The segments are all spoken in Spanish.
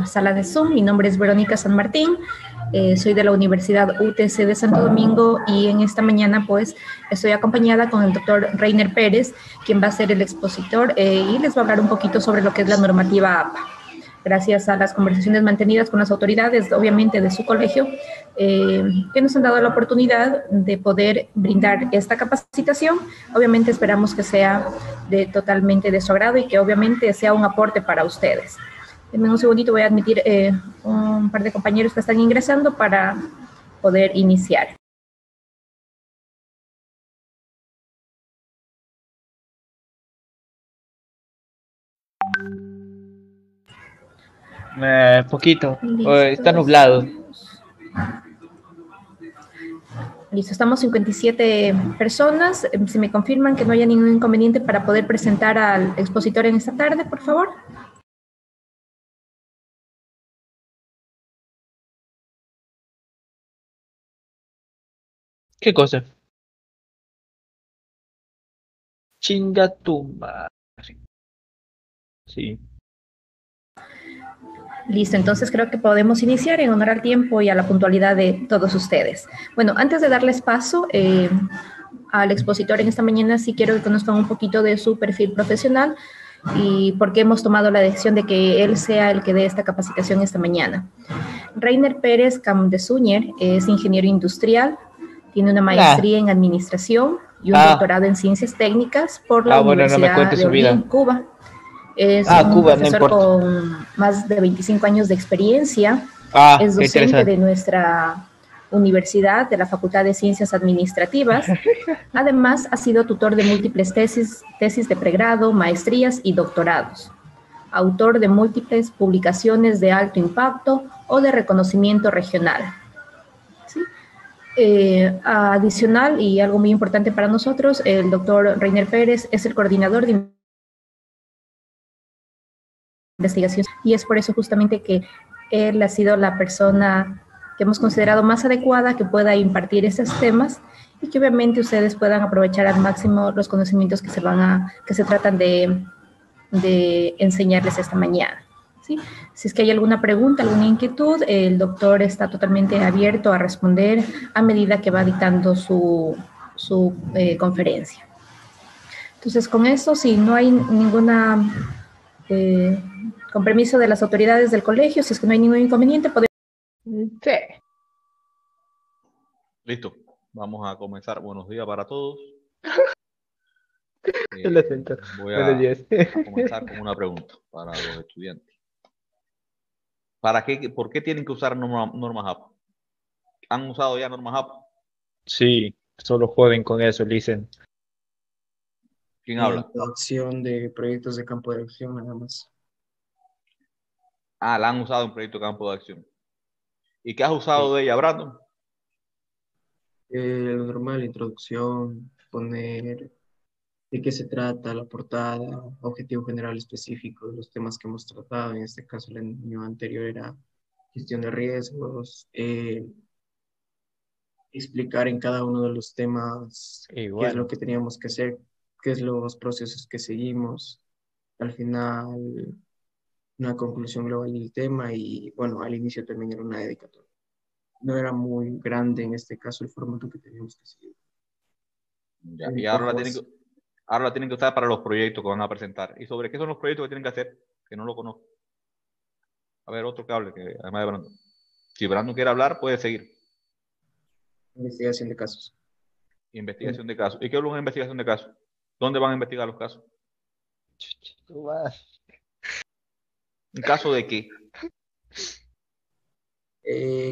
sala de Zoom. Mi nombre es Verónica San Martín, soy de la Universidad UTC de Santo Domingo y en esta mañana pues estoy acompañada con el doctor Reiner Pérez, quien va a ser el expositor y les va a hablar un poquito sobre lo que es la normativa APA. Gracias a las conversaciones mantenidas con las autoridades, obviamente de su colegio, que nos han dado la oportunidad de poder brindar esta capacitación. Obviamente esperamos que sea totalmente de su agrado y que obviamente sea un aporte para ustedes. En un segundito voy a admitir un par de compañeros que están ingresando para poder iniciar. Poquito. Está nublado. Listo, estamos 57 personas. Si me confirman que no haya ningún inconveniente para poder presentar al expositor en esta tarde, por favor. ¿Qué cosa? Chinga tu madre. Sí. Listo, entonces creo que podemos iniciar en honor al tiempo y a la puntualidad de todos ustedes. Bueno, antes de darles paso al expositor en esta mañana, sí quiero que conozcan un poquito de su perfil profesional y por qué hemos tomado la decisión de que él sea el que dé esta capacitación esta mañana. Reiner Pérez Campdesuñer es ingeniero industrial, tiene una maestría en administración y un doctorado en ciencias técnicas por la Universidad de Holguín, Cuba. Es un profesor con más de 25 años de experiencia. Es docente de nuestra universidad, de la Facultad de Ciencias Administrativas. Además, ha sido tutor de múltiples tesis de pregrado, maestrías y doctorados. Autor de múltiples publicaciones de alto impacto o de reconocimiento regional. ¿Sí? Adicional, y algo muy importante para nosotros, el doctor Reiner Pérez es el coordinador de investigación y es por eso justamente que él ha sido la persona que hemos considerado más adecuada que pueda impartir esos temas y que obviamente ustedes puedan aprovechar al máximo los conocimientos que se tratan de enseñarles esta mañana. ¿Sí? Si es que hay alguna pregunta, alguna inquietud, el doctor está totalmente abierto a responder a medida que va dictando su conferencia. Entonces, con eso, si no hay ninguna con permiso de las autoridades del colegio, si es que no hay ningún inconveniente, podemos... Sí. Listo, vamos a comenzar. Buenos días para todos. Voy a comenzar con una pregunta para los estudiantes. ¿Por qué tienen que usar normas APA? ¿Han usado ya normas APA? Sí, solo joden con eso, dicen. ¿Quién habla? Adopción de proyectos de campo de acción, nada más. La han usado en proyecto de campo de acción. ¿Y qué has usado de ella, Brandon? Lo normal, introducción, poner de qué se trata, la portada, objetivo general específico de los temas que hemos tratado. En este caso, el año anterior era gestión de riesgos, explicar en cada uno de los temas qué es lo que teníamos que hacer, qué es los procesos que seguimos. Al final, una conclusión global del tema y, bueno, al inicio también era una dedicatoria. No era muy grande en este caso el formato que teníamos que seguir. Ya, y ahora la tienen que usar para los proyectos que van a presentar. ¿Y sobre qué son los proyectos que tienen que hacer? Que no lo conozco. A ver, otro que hable, además de Brandon. Si Brandon quiere hablar, puede seguir. Investigación de casos. Investigación de casos. ¿Y qué es una investigación de casos? ¿Dónde van a investigar los casos? ¿Un caso de qué?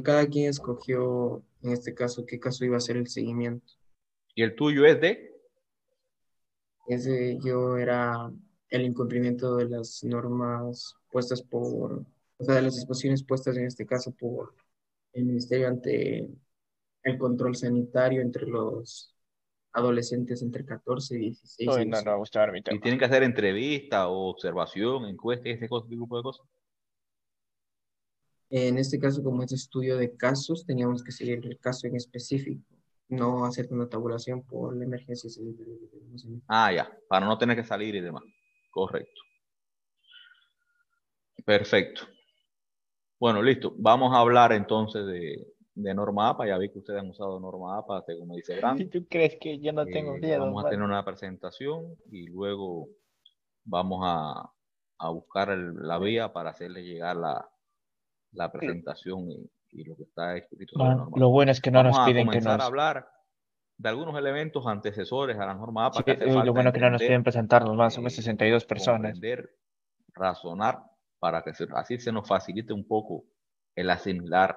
Cada quien escogió, en este caso, qué caso iba a ser el seguimiento. ¿Y el tuyo es de? Yo era el incumplimiento de las normas puestas de las disposiciones puestas en este caso por el Ministerio ante el control sanitario entre los adolescentes entre 14 y 16 años. No, gustar mi tema. ¿Y tienen que hacer entrevista o observación, encuesta, ese tipo de cosas? En este caso, como es estudio de casos, teníamos que seguir el caso en específico, no hacer una tabulación por la emergencia sanitaria. Ya, para no tener que salir y demás. Correcto. Perfecto. Bueno, listo. Vamos a hablar entonces de norma APA. Ya vi que ustedes han usado norma APA, según me dice Brando. Si tú crees que yo no tengo miedo, vamos a tener una presentación y luego vamos a buscar la vía para hacerle llegar la presentación y lo que está escrito sobre norma. Lo bueno es que no vamos nos a piden que comenzar nos... a hablar de algunos elementos antecesores a la norma APA Sí, que hace falta lo bueno es que no nos piden entender, presentarnos más, somos 62 personas. comprender, razonar, para que así se nos facilite un poco el asimilar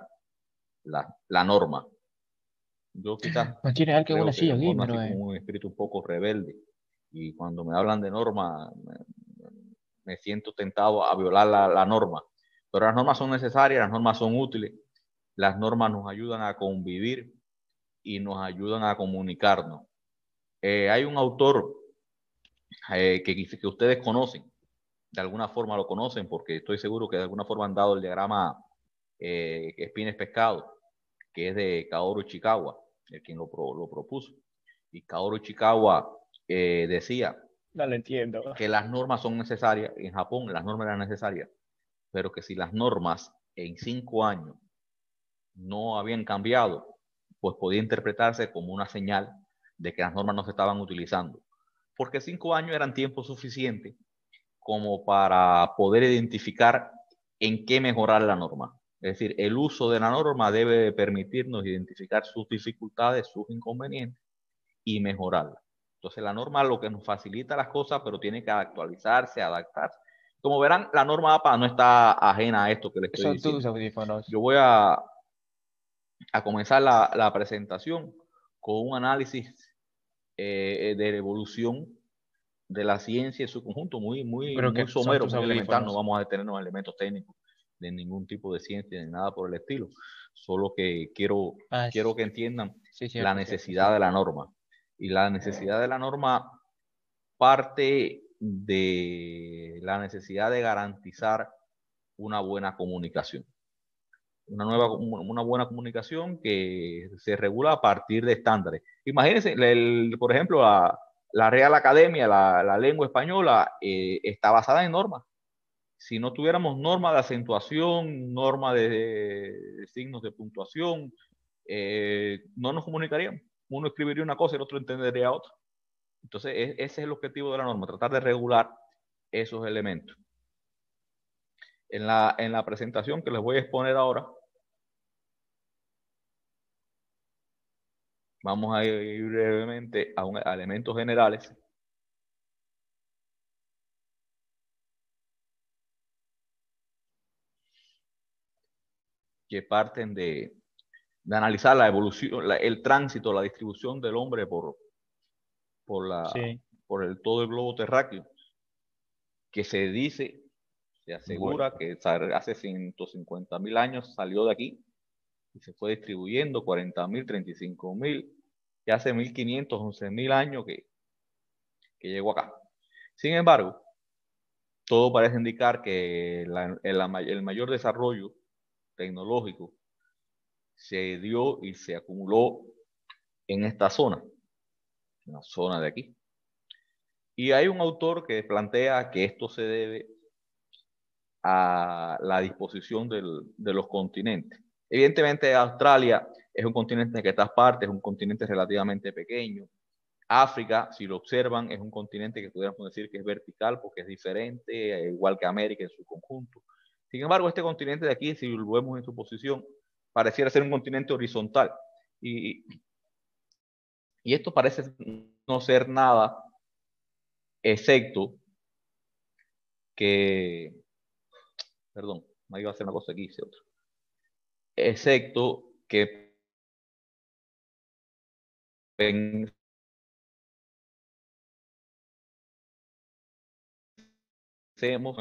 la norma. Yo quizás No tiene alguien creo una que silla de forma así gamer, como un espíritu un poco rebelde, y cuando me hablan de norma me siento tentado a violar la norma. Pero las normas son necesarias, las normas son útiles, las normas nos ayudan a convivir y nos ayudan a comunicarnos. Hay un autor que ustedes conocen, de alguna forma lo conocen, porque estoy seguro que de alguna forma han dado el diagrama Espines Pescado, que es de Kaoru Ichikawa, el quien lo propuso. Y Kaoru Ichikawa decía no lo entiendo, que las normas son necesarias. En Japón las normas eran necesarias, pero que si las normas en 5 años no habían cambiado, pues podía interpretarse como una señal de que las normas no se estaban utilizando. Porque 5 años eran tiempo suficiente como para poder identificar en qué mejorar la norma. Es decir, el uso de la norma debe permitirnos identificar sus dificultades, sus inconvenientes y mejorarla. Entonces, la norma lo que nos facilita las cosas, pero tiene que actualizarse, adaptarse. Como verán, la norma APA no está ajena a esto que les estoy son diciendo. tus audífonos. Yo voy a comenzar la presentación con un análisis de la evolución de la ciencia en su conjunto, muy Son somero, tus muy elemental. No audífonos. vamos a detenernos en elementos técnicos de ningún tipo de ciencia, ni nada por el estilo. Solo que quiero que entiendan sí, la cierto, necesidad de la norma. Y la necesidad de la norma parte de la necesidad de garantizar una buena comunicación. Una buena comunicación que se regula a partir de estándares. Imagínense, por ejemplo, la Real Academia, la lengua española, está basada en normas. Si no tuviéramos norma de acentuación, norma de signos de puntuación, no nos comunicaríamos. Uno escribiría una cosa y el otro entendería otra. Entonces, ese es el objetivo de la norma, tratar de regular esos elementos. En la presentación que les voy a exponer ahora, vamos a ir brevemente a elementos generales. Que parten de analizar la evolución, el tránsito, la distribución del hombre por todo el globo terráqueo, que se dice, se asegura que hace 150.000 años salió de aquí y se fue distribuyendo 40.000, 35.000, y hace 1.500, 11.000 años que llegó acá. Sin embargo, todo parece indicar que el mayor desarrollo tecnológico se dio y se acumuló en esta zona, en la zona de aquí. Y hay un autor que plantea que esto se debe a la disposición de los continentes. Evidentemente, Australia es un continente que está aparte, es un continente relativamente pequeño. África, si lo observan, es un continente que pudiéramos decir que es vertical porque es diferente, igual que América en su conjunto. Sin embargo, este continente de aquí, si lo vemos en su posición, pareciera ser un continente horizontal. Y esto parece no ser nada, excepto que, perdón, no iba a hacer una cosa aquí, hice otra. Excepto que pensemos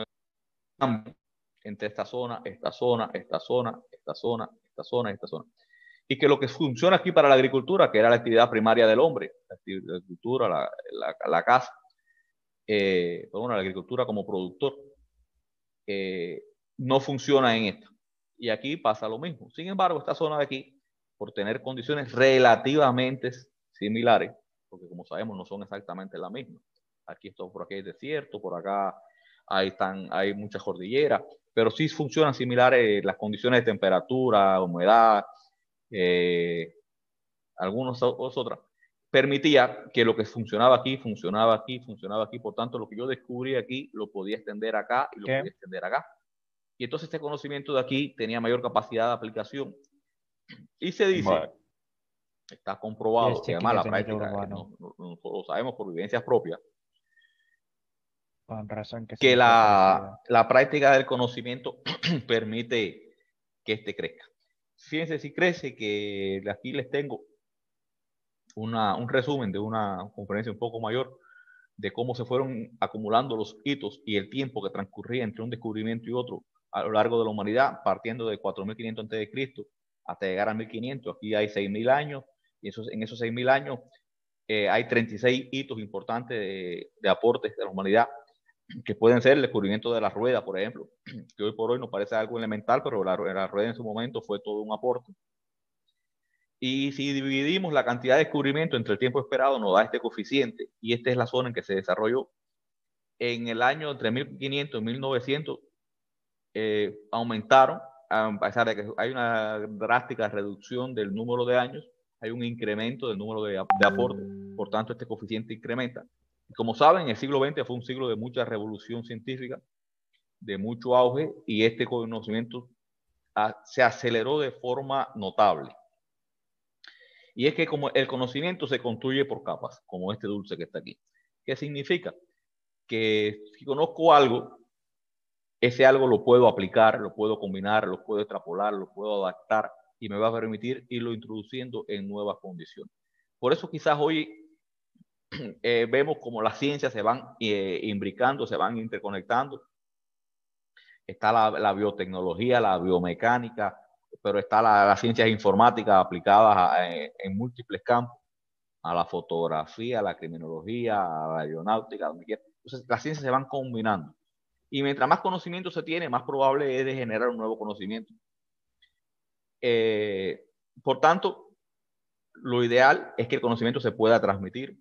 entre esta zona, esta zona, esta zona, esta zona, esta zona, esta zona. Y que lo que funciona aquí para la agricultura, que era la actividad primaria del hombre, la agricultura, la caza, bueno, la agricultura como productor, no funciona en esto. Y aquí pasa lo mismo. Sin embargo, esta zona de aquí, por tener condiciones relativamente similares, porque como sabemos no son exactamente las mismas. Aquí esto, por aquí hay desierto, por acá hay muchas cordilleras, pero sí funcionan similares las condiciones de temperatura, humedad, algunas otras. Permitía que lo que funcionaba aquí, funcionaba aquí, funcionaba aquí. Por tanto, lo que yo descubrí aquí lo podía extender acá y lo podía extender acá. Y entonces este conocimiento de aquí tenía mayor capacidad de aplicación. Y se dice, está comprobado, que además la práctica, nosotros lo sabemos por vivencias propias, con razón que la práctica del conocimiento permite que este crezca. Fíjense si crece, que aquí les tengo un resumen de una conferencia un poco mayor de cómo se fueron acumulando los hitos y el tiempo que transcurría entre un descubrimiento y otro a lo largo de la humanidad, partiendo de 4.500 a.C. hasta llegar a 1.500. Aquí hay 6.000 años, y en esos 6.000 años hay 36 hitos importantes de aportes de la humanidad, que pueden ser el descubrimiento de la rueda, por ejemplo, que hoy por hoy nos parece algo elemental, pero la rueda en su momento fue todo un aporte. Y si dividimos la cantidad de descubrimiento entre el tiempo esperado, nos da este coeficiente, y esta es la zona en que se desarrolló. En el año entre 1500 y 1900 aumentaron, a pesar de que hay una drástica reducción del número de años, hay un incremento del número de aportes, por tanto este coeficiente incrementa. Y como saben, el siglo XX fue un siglo de mucha revolución científica, de mucho auge, y este conocimiento se aceleró de forma notable. Y es que como el conocimiento se construye por capas, como este dulce que está aquí. ¿Qué significa? Que si conozco algo, ese algo lo puedo aplicar, lo puedo combinar, lo puedo extrapolar, lo puedo adaptar, y me va a permitir irlo introduciendo en nuevas condiciones. Por eso quizás hoy vemos como las ciencias se van imbricando, se van interconectando. Está la biotecnología, la biomecánica, pero está las ciencias informáticas aplicadas en múltiples campos, a la fotografía, a la criminología, a la aeronáutica, donde quiera. Entonces las ciencias se van combinando. Y mientras más conocimiento se tiene, más probable es de generar un nuevo conocimiento. Por tanto, lo ideal es que el conocimiento se pueda transmitir,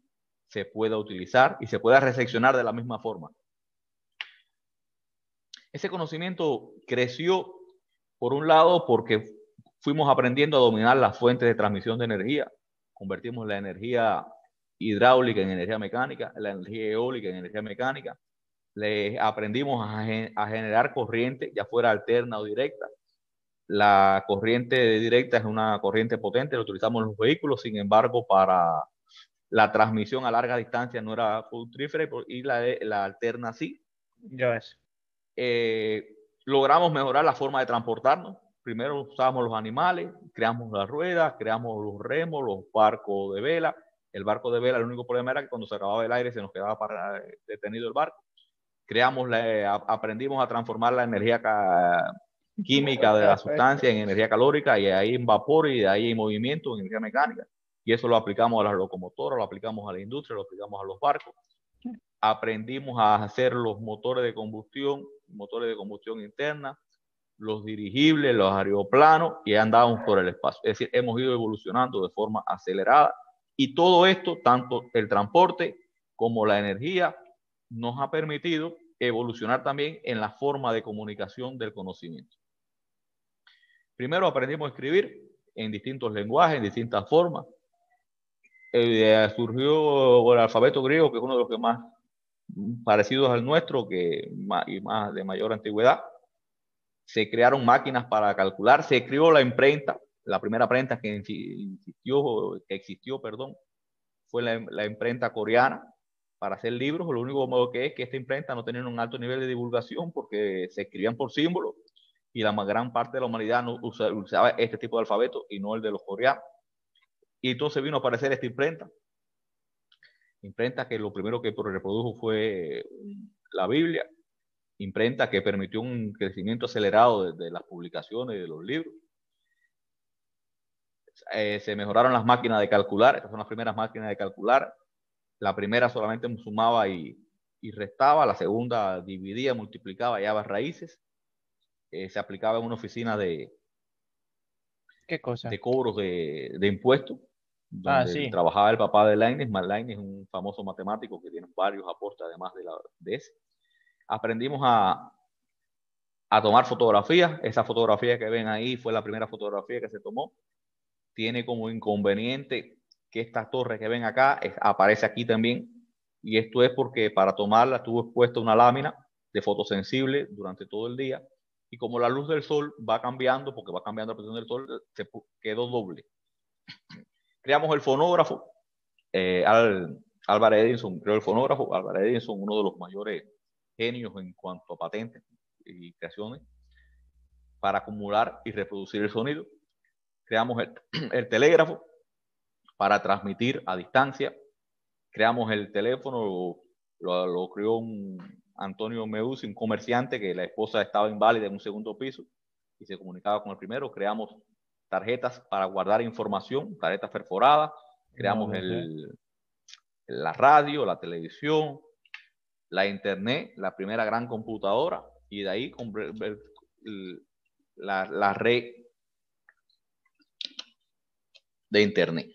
se pueda utilizar y se pueda recepcionar de la misma forma. Ese conocimiento creció, por un lado, porque fuimos aprendiendo a dominar las fuentes de transmisión de energía. Convertimos la energía hidráulica en energía mecánica, la energía eólica en energía mecánica. Le aprendimos a generar corriente, ya fuera alterna o directa. La corriente directa es una corriente potente, la utilizamos en los vehículos, sin embargo, para la transmisión a larga distancia no era fructífera, y la alterna sí. Ya es. Logramos mejorar la forma de transportarnos. Primero usábamos los animales, creamos las ruedas, creamos los remos, los barcos de vela. El barco de vela, el único problema era que cuando se acababa el aire se nos quedaba detenido el barco. Aprendimos a transformar la energía química de la sustancia en energía calórica, y ahí en vapor, y de ahí en movimiento, en energía mecánica. Y eso lo aplicamos a las locomotoras, lo aplicamos a la industria, lo aplicamos a los barcos. Aprendimos a hacer los motores de combustión interna, los dirigibles, los aeroplanos, y andábamos por el espacio. Es decir, hemos ido evolucionando de forma acelerada, y todo esto, tanto el transporte como la energía, nos ha permitido evolucionar también en la forma de comunicación del conocimiento. Primero aprendimos a escribir en distintos lenguajes, en distintas formas. Surgió el alfabeto griego, que es uno de los que más parecidos al nuestro, y más de mayor antigüedad. Se crearon máquinas para calcular, se creó la imprenta. La primera imprenta que existió, fue la imprenta coreana para hacer libros. Lo único modo que es que esta imprenta no tenía un alto nivel de divulgación, porque se escribían por símbolos, y la más gran parte de la humanidad no usaba este tipo de alfabeto y no el de los coreanos. Y entonces vino a aparecer esta imprenta que lo primero que reprodujo fue la Biblia, imprenta que permitió un crecimiento acelerado de las publicaciones y de los libros. Se mejoraron las máquinas de calcular. Estas son las primeras máquinas de calcular. La primera solamente sumaba y restaba, la segunda dividía, multiplicaba, hallaba raíces. Se aplicaba en una oficina de cobros de impuestos, donde trabajaba el papá de Leibniz. Leibniz es un famoso matemático que tiene varios aportes además de ese. Aprendimos a tomar fotografías. Esa fotografía que ven ahí fue la primera fotografía que se tomó. Tiene como inconveniente que esta torre que ven acá aparece aquí también. Y esto es porque para tomarla estuvo expuesta una lámina de fotosensible durante todo el día. Y como la luz del sol va cambiando, porque va cambiando la posición del sol, se quedó doble. Creamos el fonógrafo. Albert Edison creó el fonógrafo. Albert Edison, uno de los mayores genios en cuanto a patentes y creaciones para acumular y reproducir el sonido. Creamos el telégrafo para transmitir a distancia. Creamos el teléfono, lo creó Antonio Meucci, un comerciante que la esposa estaba inválida en un segundo piso y se comunicaba con el primero. Creamos tarjetas para guardar información, tarjetas perforadas. Creamos la radio, la televisión, la internet, la primera gran computadora, y de ahí la red de internet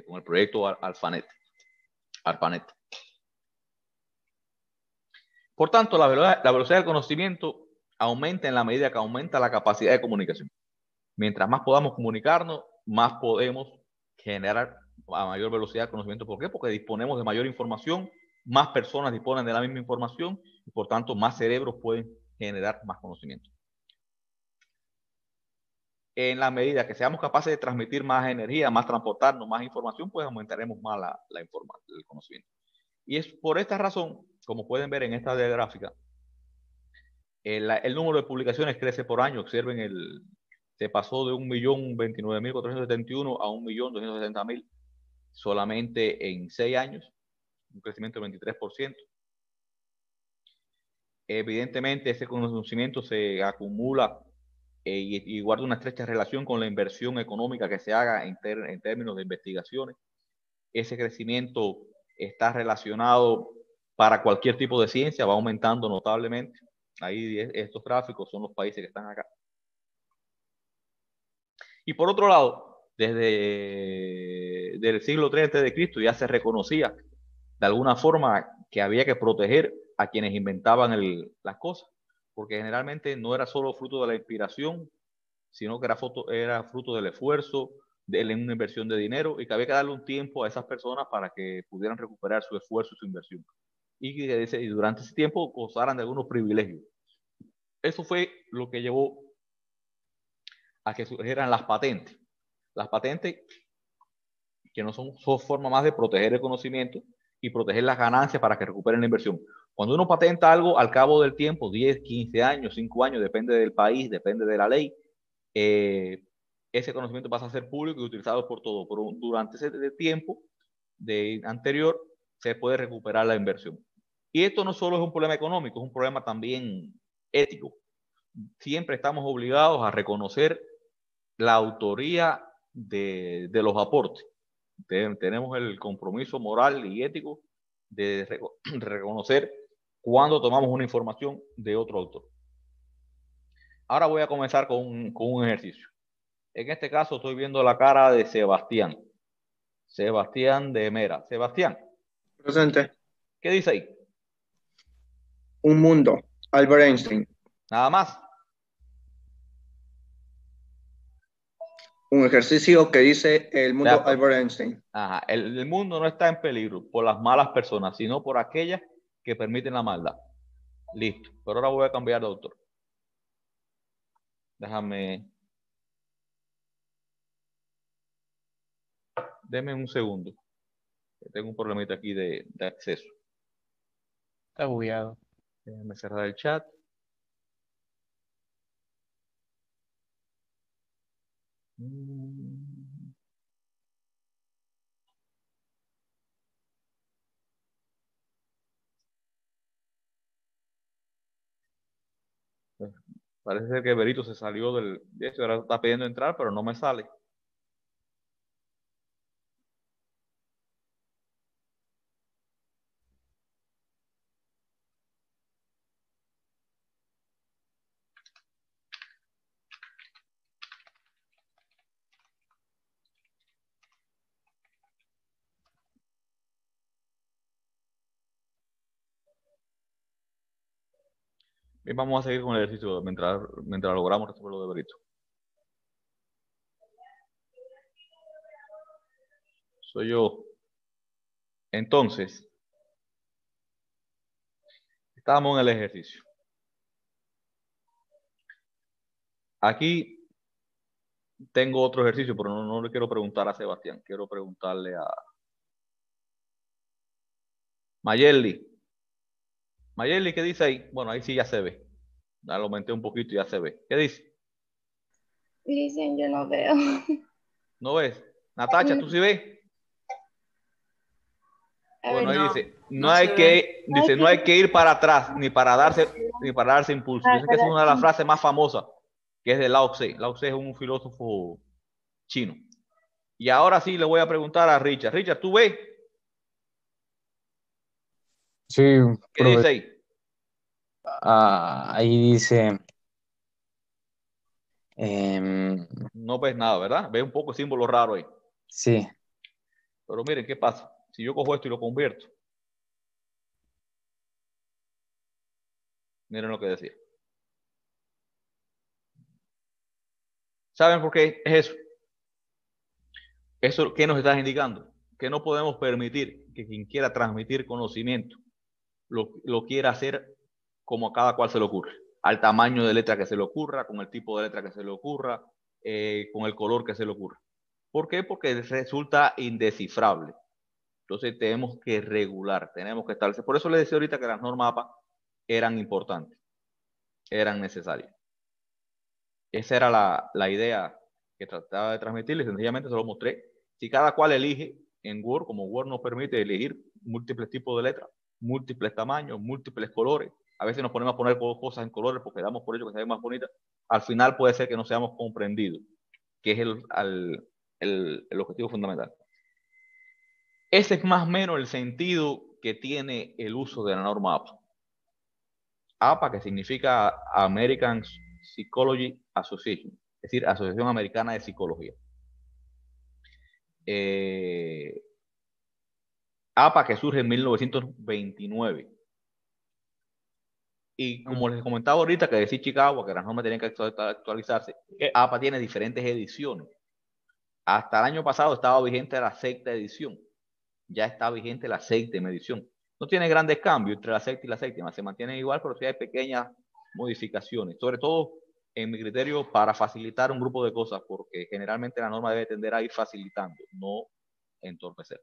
con el proyecto ARPANET. Por tanto, la velocidad del conocimiento aumenta en la medida que aumenta la capacidad de comunicación. Mientras más podamos comunicarnos, más podemos generar a mayor velocidad de conocimiento. ¿Por qué? Porque disponemos de mayor información, más personas disponen de la misma información y por tanto más cerebros pueden generar más conocimiento. En la medida que seamos capaces de transmitir más energía, más transportarnos, más información, pues aumentaremos más el conocimiento. Y es por esta razón, como pueden ver en esta gráfica, el número de publicaciones crece por año. Observen, se pasó de 1.029.471 a 1.270.000 solamente en 6 años, un crecimiento del 23%. Evidentemente, ese conocimiento se acumula y guarda una estrecha relación con la inversión económica que se haga en términos de investigaciones. Ese crecimiento está relacionado para cualquier tipo de ciencia, va aumentando notablemente. Ahí estos gráficos son los países que están acá. Y por otro lado, desde el siglo III a.C. ya se reconocía de alguna forma que había que proteger a quienes inventaban las cosas, porque generalmente no era solo fruto de la inspiración, sino que era fruto del esfuerzo, de una inversión de dinero, y que había que darle un tiempo a esas personas para que pudieran recuperar su esfuerzo y su inversión. Y durante ese tiempo gozaran de algunos privilegios. Eso fue lo que llevó a que surgieran las patentes. Las patentes que no son forma más de proteger el conocimiento y proteger las ganancias para que recuperen la inversión. Cuando uno patenta algo, al cabo del tiempo, 10, 15 años, 5 años, depende del país, depende de la ley, ese conocimiento pasa a ser público y utilizado por todos. Pero durante ese tiempo anterior se puede recuperar la inversión. Y esto no solo es un problema económico, es un problema también ético. Siempre estamos obligados a reconocer la autoría de los aportes. Tenemos el compromiso moral y ético de reconocer cuando tomamos una información de otro autor. Ahora voy a comenzar con un ejercicio. En este caso estoy viendo la cara de Sebastián. Sebastián de Mera. Sebastián. Presente. ¿Qué dice ahí? Un mundo. Albert Einstein. Nada más. Un ejercicio que dice el mundo Albert Einstein. Ajá. El mundo no está en peligro por las malas personas, sino por aquellas que permiten la maldad. Listo. Pero ahora voy a cambiar de autor. Déjame. Deme un segundo. Tengo un problemita aquí de acceso. Está bugueado. Déjame cerrar el chat. Parece ser que Berito se salió de eso, ahora está pidiendo entrar, pero no me sale. Bien, vamos a seguir con el ejercicio mientras logramos resolver lo de Brito. Soy yo. Entonces, estamos en el ejercicio. Aquí tengo otro ejercicio, pero no le quiero preguntar a Sebastián. Quiero preguntarle a Mayeli. Mayeli, ¿qué dice ahí? Bueno, ahí sí ya se ve. Ya lo aumenté un poquito y ya se ve. ¿Qué dice? Dicen, yo no veo. ¿No ves? Natacha, ¿tú sí ves? Bueno, ahí dice, no hay que ir para atrás, ni para darse impulso. Dice que es una de las frases más famosas, que es de Lao Tse. Lao Tse es un filósofo chino. Y ahora sí le voy a preguntar a Richard. Richard, ¿tú ves? Sí, ¿Qué dice ahí? Ahí dice... no ves nada, ¿verdad? Ves un poco de símbolo raro ahí. Sí. Pero miren, ¿qué pasa? Si yo cojo esto y lo convierto. Miren lo que decía. ¿Saben por qué es eso? ¿Eso qué nos está indicando? Que no podemos permitir que quien quiera transmitir conocimiento lo quiera hacer como a cada cual se le ocurre. Al tamaño de letra que se le ocurra, con el tipo de letra que se le ocurra, con el color que se le ocurra. ¿Por qué? Porque resulta indescifrable. Entonces tenemos que regular, tenemos que establecer. Por eso les decía ahorita que las normas APA eran importantes, eran necesarias. Esa era la idea que trataba de transmitirles, sencillamente se lo mostré. Si cada cual elige en Word, como Word nos permite elegir múltiples tipos de letras, múltiples tamaños, múltiples colores, a veces nos ponemos a poner cosas en colores porque damos por ello que se ven más bonitas, al final puede ser que no seamos comprendidos, que es el objetivo fundamental. Ese es más o menos el sentido que tiene el uso de la norma APA. APA, que significa American Psychology Association, es decir, Asociación Americana de Psicología. APA, que surge en 1929. Y como les comentaba ahorita, que decía Chicago, que las normas tienen que actualizarse, APA tiene diferentes ediciones. Hasta el año pasado estaba vigente la sexta edición. Ya está vigente la séptima edición. No tiene grandes cambios entre la sexta y la séptima, se mantienen igual, pero sí hay pequeñas modificaciones, sobre todo en mi criterio para facilitar un grupo de cosas, porque generalmente la norma debe tender a ir facilitando, no entorpecer.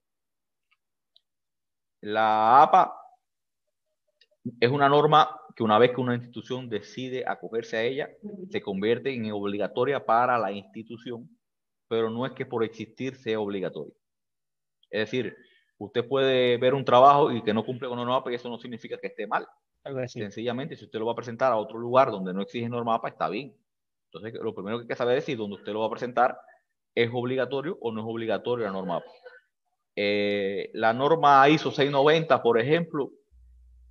La APA es una norma que una vez que una institución decide acogerse a ella, se convierte en obligatoria para la institución, pero no es que por existir sea obligatoria. Es decir, usted puede ver un trabajo y que no cumple con la norma APA y eso no significa que esté mal. Sencillamente, si usted lo va a presentar a otro lugar donde no exige norma APA, está bien. Entonces, lo primero que hay que saber es si donde usted lo va a presentar es obligatorio o no es obligatorio la norma APA. La norma ISO 690, por ejemplo,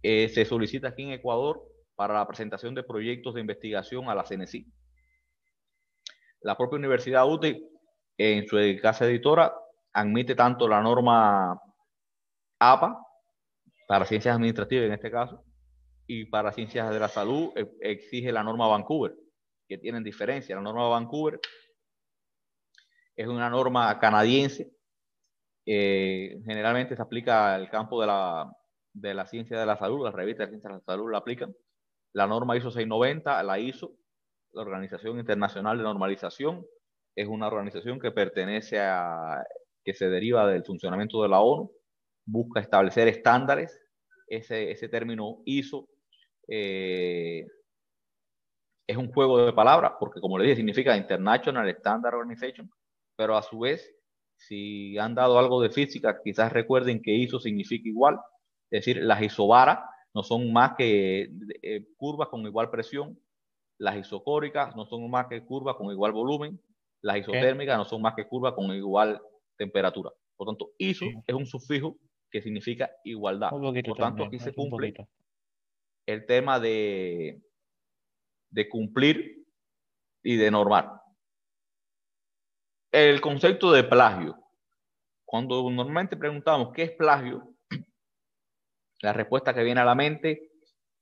se solicita aquí en Ecuador para la presentación de proyectos de investigación a la CNCI. La propia Universidad UTE, en su casa editora, admite tanto la norma APA, para ciencias administrativas en este caso, y para ciencias de la salud exige la norma Vancouver, que tienen diferencia. La norma Vancouver es una norma canadiense, generalmente se aplica al campo de la ciencia de la salud, las revistas de ciencia de la salud la aplican. La norma ISO 690, la ISO, la Organización Internacional de Normalización, es una organización que pertenece que se deriva del funcionamiento de la ONU, busca establecer estándares. Ese término ISO es un juego de palabras, porque como le dije, significa International Standard Organization, pero a su vez, si han dado algo de física, quizás recuerden que ISO significa igual, es decir, las isobaras no son más que curvas con igual presión, las isocóricas no son más que curvas con igual volumen, las isotérmicas no son más que curvas con igual temperatura. Por tanto, ISO es un sufijo que significa igualdad. Por tanto, aquí se cumple el tema de cumplir y de normar. El concepto de plagio. Cuando normalmente preguntamos qué es plagio, la respuesta que viene a la mente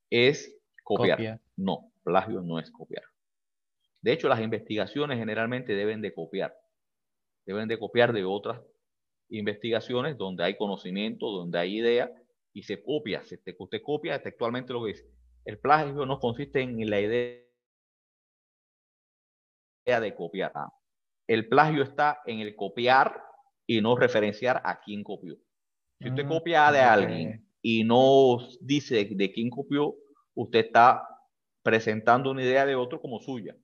es copiar. No, plagio no es copiar. De hecho, las investigaciones generalmente deben de copiar. Deben de copiar de otras investigaciones donde hay conocimiento, donde hay idea, y se copia. Usted copia textualmente lo que dice. El plagio no consiste en la idea de copiar. El plagio está en el copiar y no referenciar a quién copió. Si usted copia de alguien y no dice de quién copió, usted está presentando una idea de otro como suya,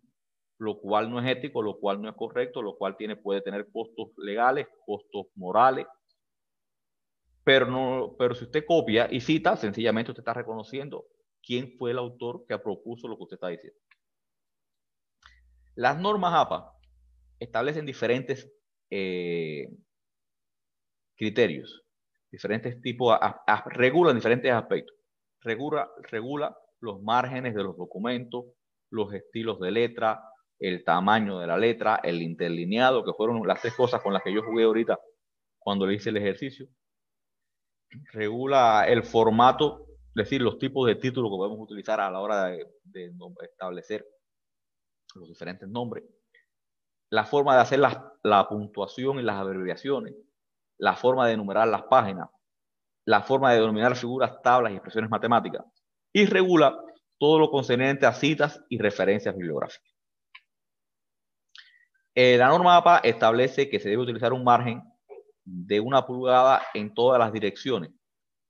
lo cual no es ético, lo cual no es correcto, lo cual puede tener costos legales, costos morales. Pero si usted copia y cita, sencillamente usted está reconociendo quién fue el autor que propuso lo que usted está diciendo. Las normas APA establecen diferentes criterios, diferentes tipos, regulan diferentes aspectos. Regula los márgenes de los documentos, los estilos de letra, el tamaño de la letra, el interlineado, que fueron las 3 cosas con las que yo jugué ahorita cuando le hice el ejercicio. Regula el formato, es decir, los tipos de títulos que podemos utilizar a la hora de establecer los diferentes nombres. La forma de hacer la puntuación y las abreviaciones, la forma de enumerar las páginas, la forma de denominar figuras, tablas y expresiones matemáticas, y regula todo lo concerniente a citas y referencias bibliográficas. La norma APA establece que se debe utilizar un margen de 1 pulgada en todas las direcciones,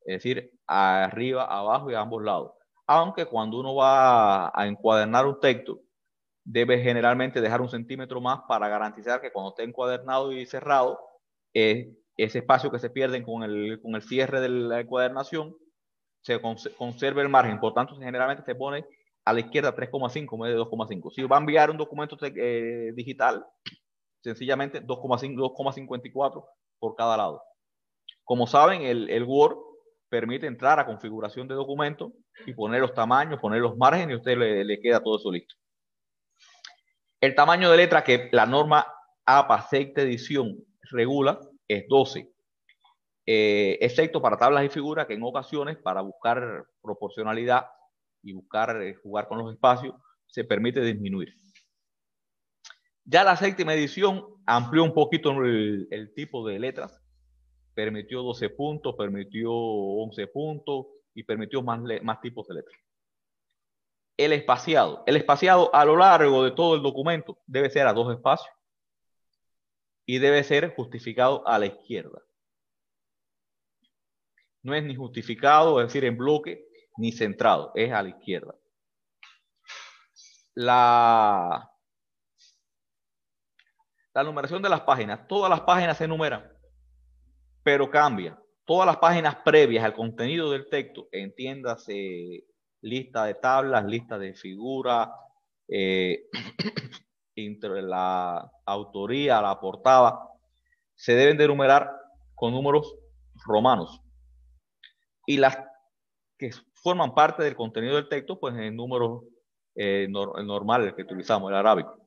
es decir, arriba, abajo y a ambos lados. Aunque cuando uno va a encuadernar un texto, debe generalmente dejar 1 centímetro más para garantizar que cuando esté encuadernado y cerrado, ese espacio que se pierde con el cierre de la encuadernación, se conserve el margen. Por tanto, generalmente se pone a la izquierda 3,5 en vez de 2,5. Si va a enviar un documento digital, sencillamente 2,54 por cada lado. Como saben, el Word permite entrar a configuración de documento y poner los tamaños, poner los márgenes, y a usted le queda todo eso listo. El tamaño de letra que la norma APA sexta edición regula es 12, excepto para tablas y figuras, que en ocasiones, para buscar proporcionalidad y buscar jugar con los espacios, se permite disminuir. Ya la séptima edición amplió un poquito el tipo de letras, permitió 12 puntos, permitió 11 puntos y permitió más tipos de letras. El espaciado a lo largo de todo el documento debe ser a 2 espacios y debe ser justificado a la izquierda. No es ni justificado, es decir, en bloque, ni centrado, es a la izquierda. La numeración de las páginas, todas las páginas se enumeran, pero cambia. Todas las páginas previas al contenido del texto, entiéndase lista de tablas, lista de figuras, entre la autoría, la portada, se deben de enumerar con números romanos. Y las que forman parte del contenido del texto, pues en números normales que utilizamos, el arábico.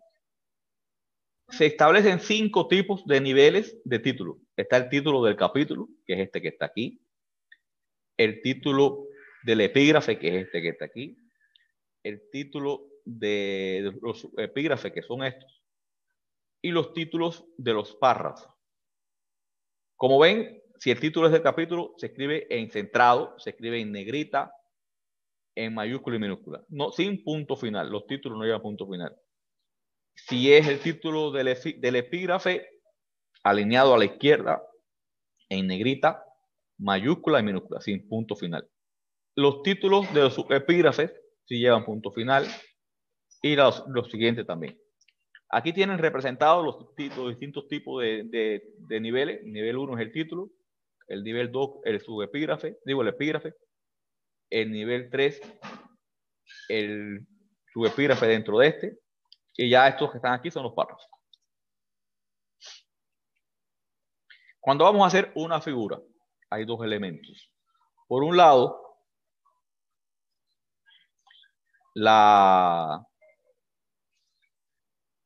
Se establecen 5 tipos de niveles de título. Está el título del capítulo, que es este que está aquí. El título del epígrafe, que es este que está aquí. El título de los epígrafes, que son estos. Y los títulos de los párrafos. Como ven, si el título es del capítulo, se escribe en centrado, se escribe en negrita, en mayúscula y minúscula. No, sin punto final. Los títulos no llevan punto final. Si es el título del epígrafe, alineado a la izquierda, en negrita, mayúscula y minúscula, sin punto final. Los títulos de los epígrafes sí llevan punto final, y los siguientes también. Aquí tienen representados los distintos tipos de niveles. Nivel 1 es el título, el nivel 2 el subepígrafe, el epígrafe, el nivel 3 el subepígrafe dentro de este, y ya estos que están aquí son los párrafos. Cuando vamos a hacer una figura, hay 2 elementos. Por un lado,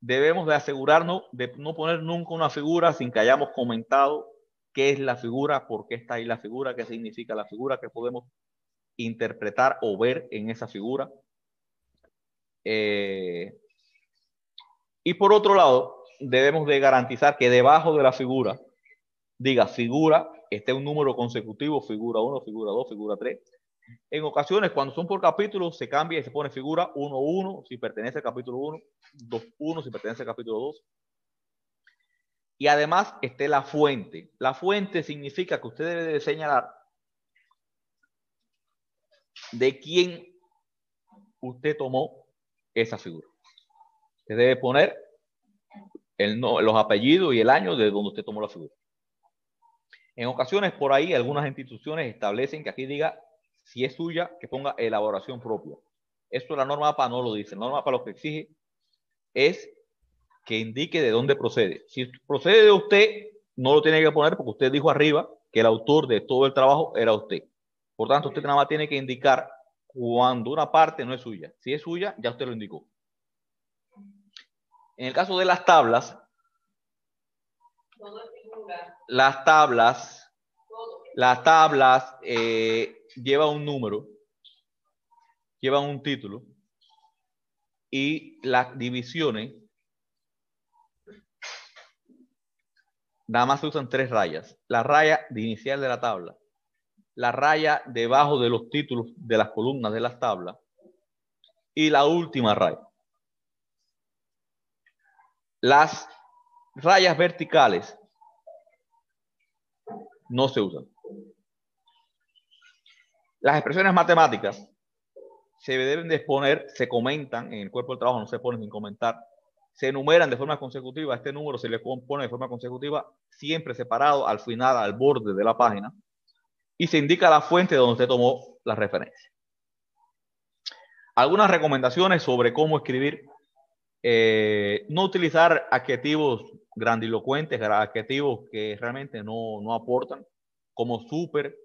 debemos de asegurarnos de no poner nunca una figura sin que hayamos comentado qué es la figura, por qué está ahí la figura, qué significa la figura, qué podemos interpretar o ver en esa figura. Y por otro lado, debemos de garantizar que debajo de la figura, diga figura, esté un número consecutivo, figura 1, figura 2, figura 3. En ocasiones, cuando son por capítulos, se cambia y se pone figura 1, 1, si pertenece al capítulo 1, 2, 1, si pertenece al capítulo 2. Y además esté la fuente. La fuente significa que usted debe de señalar de quién usted tomó esa figura. Usted debe poner los apellidos y el año de donde usted tomó la figura. En ocasiones, por ahí, algunas instituciones establecen que aquí diga, si es suya, que ponga elaboración propia. Esto la norma APA no lo dice. La norma APA lo que exige es que indique de dónde procede. Si procede de usted, no lo tiene que poner porque usted dijo arriba que el autor de todo el trabajo era usted. Por tanto, usted nada más tiene que indicar cuando una parte no es suya. Si es suya, ya usted lo indicó. En el caso de las tablas, las tablas llevan un número, llevan un título y las divisiones nada más se usan 3 rayas. La raya de inicial de la tabla, la raya debajo de los títulos de las columnas de las tablas y la última raya. Las rayas verticales no se usan. Las expresiones matemáticas se deben de exponer, se comentan en el cuerpo del trabajo, no se ponen sin comentar. Se enumeran de forma consecutiva. Este número se le pone de forma consecutiva, siempre separado al final, al borde de la página. Y se indica la fuente donde usted tomó la referencia. Algunas recomendaciones sobre cómo escribir. No utilizar adjetivos grandilocuentes, adjetivos que realmente no aportan, como súper,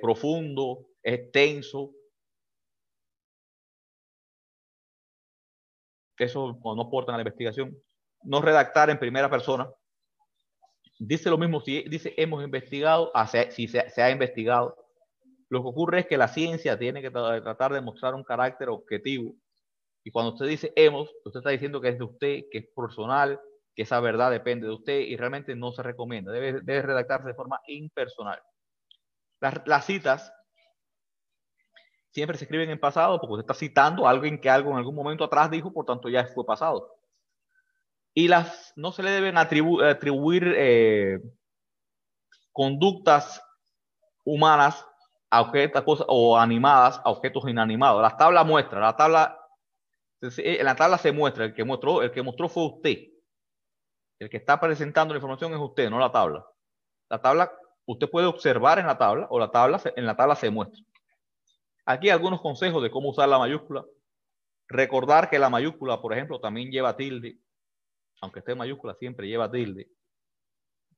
profundo, extenso. Eso no aportan a la investigación. No redactar en primera persona. Dice lo mismo si dice hemos investigado, si se ha investigado. Lo que ocurre es que la ciencia tiene que tratar de mostrar un carácter objetivo. Y cuando usted dice hemos, usted está diciendo que es de usted, que es personal, que esa verdad depende de usted y realmente no se recomienda. Debe redactarse de forma impersonal. Las citas siempre se escriben en pasado porque usted está citando a alguien que algo en algún momento atrás dijo, por tanto ya fue pasado. Y no se le deben atribuir conductas humanas a objetos o animadas a objetos inanimados. La tabla muestra, en la tabla se muestra, el que mostró fue usted. El que está presentando la información es usted, no la tabla. La tabla, usted puede observar en la tabla, o en la tabla se muestra. Aquí algunos consejos de cómo usar la mayúscula. Recordar que la mayúscula, por ejemplo, también lleva tilde. Aunque esté en mayúscula, siempre lleva tilde.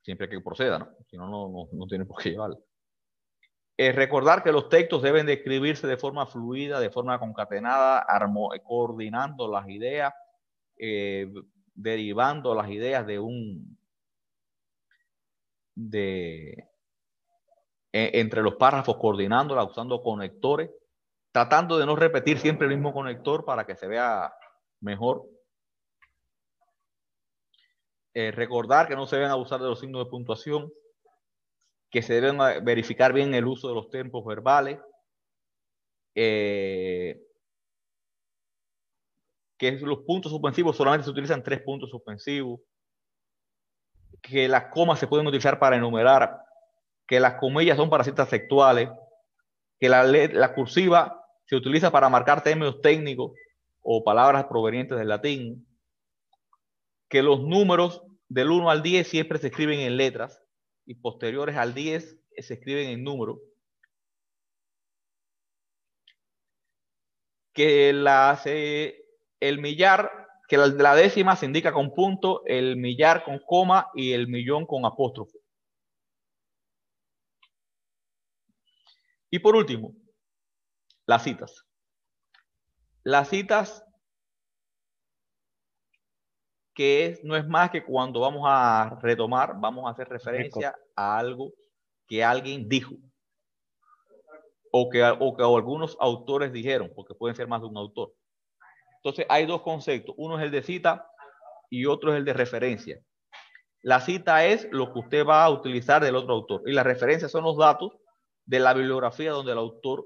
Siempre que proceda, ¿no? Si no, no tiene por qué llevarla. Recordar que los textos deben de escribirse de forma fluida, de forma concatenada, coordinando las ideas, derivando las ideas entre los párrafos, coordinándolas, usando conectores, tratando de no repetir siempre el mismo conector para que se vea mejor. Recordar que no se deben abusar de los signos de puntuación, que se deben verificar bien el uso de los tiempos verbales, que los puntos suspensivos solamente se utilizan 3 puntos suspensivos, que las comas se pueden utilizar para enumerar, que las comillas son para citas textuales, que la cursiva se utiliza para marcar términos técnicos o palabras provenientes del latín, que los números del 1 al 10 siempre se escriben en letras y posteriores al 10 se escriben en números, que el millar, que la décima se indica con punto, el millar con coma y el millón con apóstrofo. Y por último, las citas. Las citas no es más que cuando vamos a retomar, vamos a hacer referencia a algo que alguien dijo. O que algunos autores dijeron, porque pueden ser más de un autor. Entonces hay dos conceptos. Uno es el de cita y otro es el de referencia. La cita es lo que usted va a utilizar del otro autor. Y la referencia son los datos de la bibliografía donde el autor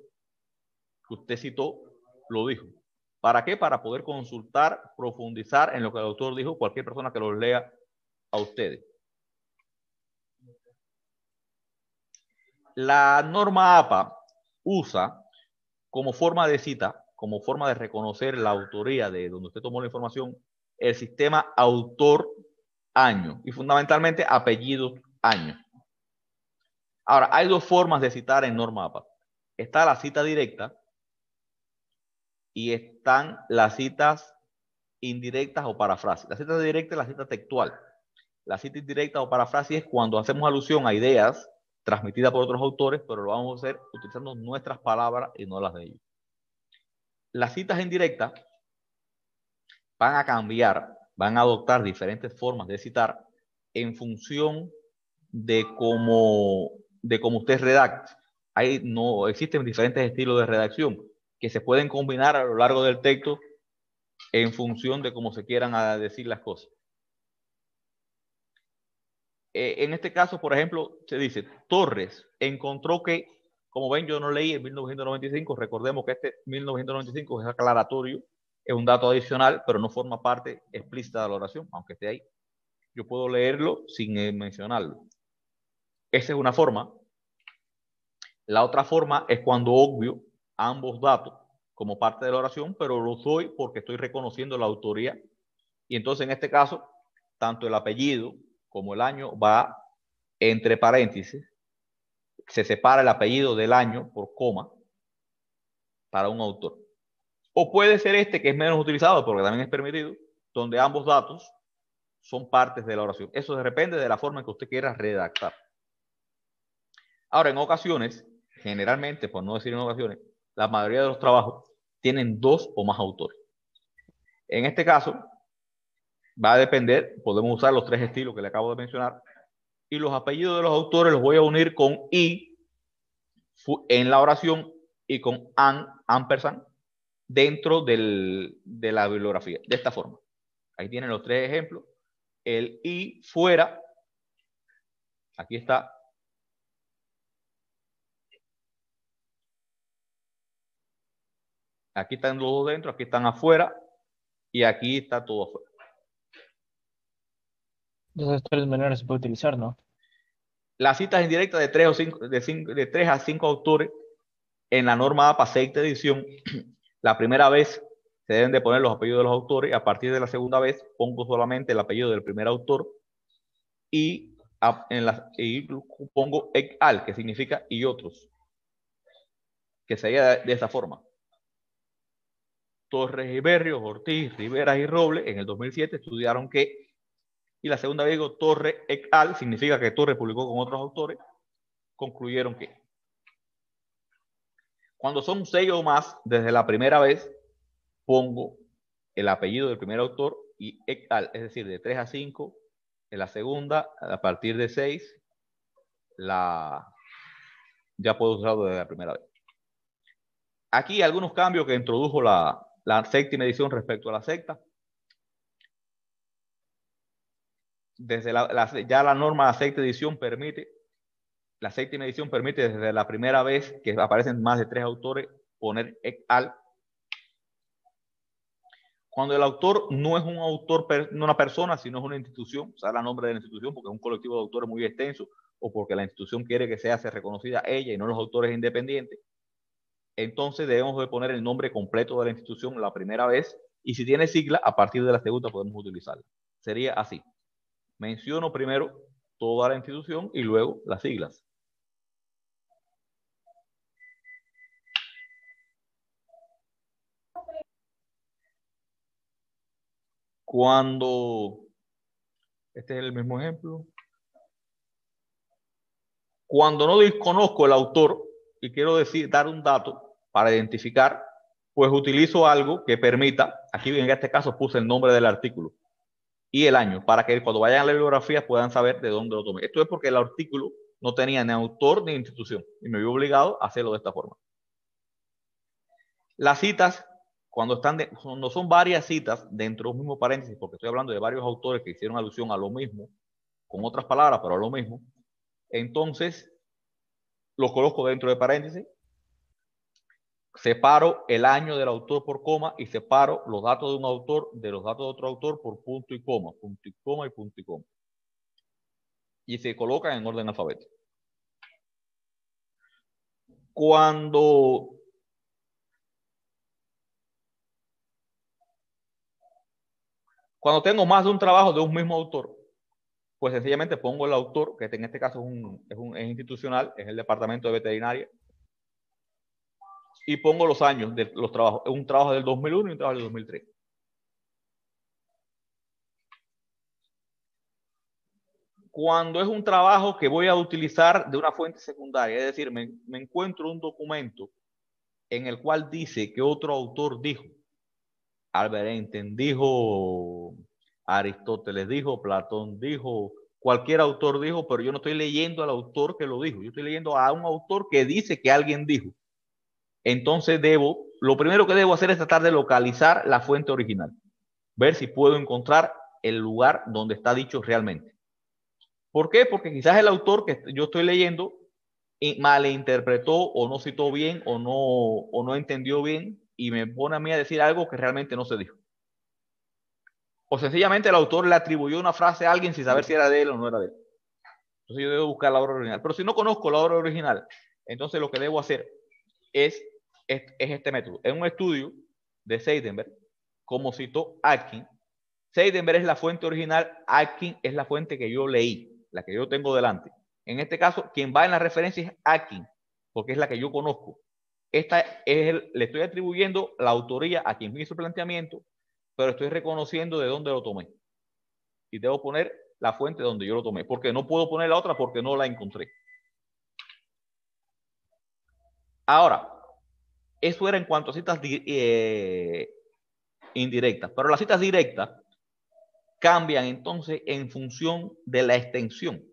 que usted citó lo dijo. ¿Para qué? Para poder consultar, profundizar en lo que el autor dijo, cualquier persona que lo lea a ustedes. La norma APA usa como forma de cita, como forma de reconocer la autoría de donde usted tomó la información, el sistema autor-año y fundamentalmente apellido-año. Ahora, hay dos formas de citar en norma APA. Está la cita directa y están las citas indirectas o parafrases. La cita directa es la cita textual. La cita indirecta o parafrasis es cuando hacemos alusión a ideas transmitidas por otros autores, pero lo vamos a hacer utilizando nuestras palabras y no las de ellos. Las citas indirectas van a cambiar, van a adoptar diferentes formas de citar en función de cómo usted redacte. Existen diferentes estilos de redacción que se pueden combinar a lo largo del texto en función de cómo se quieran decir las cosas. En este caso, por ejemplo, se dice, Torres encontró que, como ven, yo no leí en 1995, recordemos que este 1995 es aclaratorio, es un dato adicional, pero no forma parte explícita de la oración, aunque esté ahí. Yo puedo leerlo sin mencionarlo. Esa es una forma. La otra forma es cuando obvio ambos datos como parte de la oración, pero lo soy porque estoy reconociendo la autoría. Y entonces, en este caso, tanto el apellido como el año va entre paréntesis, se separa el apellido del año por coma para un autor. O puede ser este que es menos utilizado, porque también es permitido, donde ambos datos son partes de la oración. Eso depende de la forma en que usted quiera redactar. Ahora, en ocasiones, generalmente, por no decir en ocasiones, la mayoría de los trabajos tienen dos o más autores. En este caso, va a depender, podemos usar los tres estilos que le acabo de mencionar, y los apellidos de los autores los voy a unir con i en la oración y con ampersand dentro de la bibliografía, de esta forma. Ahí tienen los tres ejemplos. El i fuera, aquí está. Aquí están los dos dentro, aquí están afuera y aquí está todo afuera. De esas tres maneras se puede utilizar, ¿no? Las citas indirectas de 3 a 5 autores en la norma APA sexta edición, la primera vez se deben de poner los apellidos de los autores. A partir de la segunda vez pongo solamente el apellido del primer autor y pongo et al, que significa y otros, que sería de esa forma. Torres y Berrios, Ortiz, Rivera y Robles en el 2007 estudiaron que, y la segunda vez digo Torres et al, significa que Torres publicó con otros autores, concluyeron que. Cuando son 6 o más, desde la primera vez pongo el apellido del primer autor y et al, es decir, de 3 a 5, en la segunda, a partir de 6, ya puedo usarlo desde la primera vez. Aquí algunos cambios que introdujo la séptima edición respecto a la sexta. Desde ya la norma de la sexta edición permite, la séptima edición permite desde la primera vez que aparecen más de 3 autores poner et al. Cuando el autor no es un autor, no una persona, sino es una institución, o sea, el nombre de la institución porque es un colectivo de autores muy extenso o porque la institución quiere que sea reconocida ella y no los autores independientes, entonces debemos de poner el nombre completo de la institución la primera vez y si tiene sigla, a partir de la segunda podemos utilizarla. Sería así. Menciono primero toda la institución y luego las siglas. Este es el mismo ejemplo. Cuando no desconozco el autor y quiero dar un dato para identificar, pues utilizo algo que permita, aquí en este caso puse el nombre del artículo y el año, para que cuando vayan a la bibliografía puedan saber de dónde lo tomé. Esto es porque el artículo no tenía ni autor ni institución y me vi obligado a hacerlo de esta forma. Las citas cuando son varias citas dentro de un mismo paréntesis, porque estoy hablando de varios autores que hicieron alusión a lo mismo, con otras palabras, pero a lo mismo, entonces los coloco dentro de paréntesis, separo el año del autor por coma y separo los datos de un autor de los datos de otro autor por punto y coma y punto y coma. Y se colocan en orden alfabético. Cuando tengo más de un trabajo de un mismo autor, pues sencillamente pongo el autor, que en este caso es institucional, es el departamento de veterinaria, y pongo los años de los trabajos. Es un trabajo del 2001 y un trabajo del 2003. Cuando es un trabajo que voy a utilizar de una fuente secundaria, es decir, me encuentro un documento en el cual dice que otro autor dijo, Albert Einstein dijo, Aristóteles dijo, Platón dijo, cualquier autor dijo, pero yo no estoy leyendo al autor que lo dijo, yo estoy leyendo a un autor que dice que alguien dijo. Entonces lo primero que debo hacer es tratar de localizar la fuente original, ver si puedo encontrar el lugar donde está dicho realmente. ¿Por qué? Porque quizás el autor que yo estoy leyendo malinterpretó o no citó bien o no entendió bien y me pone a mí a decir algo que realmente no se dijo. O sencillamente el autor le atribuyó una frase a alguien sin saber si era de él o no era de él. Entonces yo debo buscar la obra original. Pero si no conozco la obra original, entonces lo que debo hacer es este método. En un estudio de Seidenberg, como citó Atkin, Seidenberg es la fuente original, Atkin es la fuente que yo leí, la que yo tengo delante. En este caso, quien va en la referencia es Atkin, porque es la que yo conozco. Le estoy atribuyendo la autoría a quien me hizo el planteamiento, pero estoy reconociendo de dónde lo tomé. Y debo poner la fuente donde yo lo tomé, porque no puedo poner la otra porque no la encontré. Ahora, eso era en cuanto a citas indirectas, pero las citas directas cambian entonces en función de la extensión.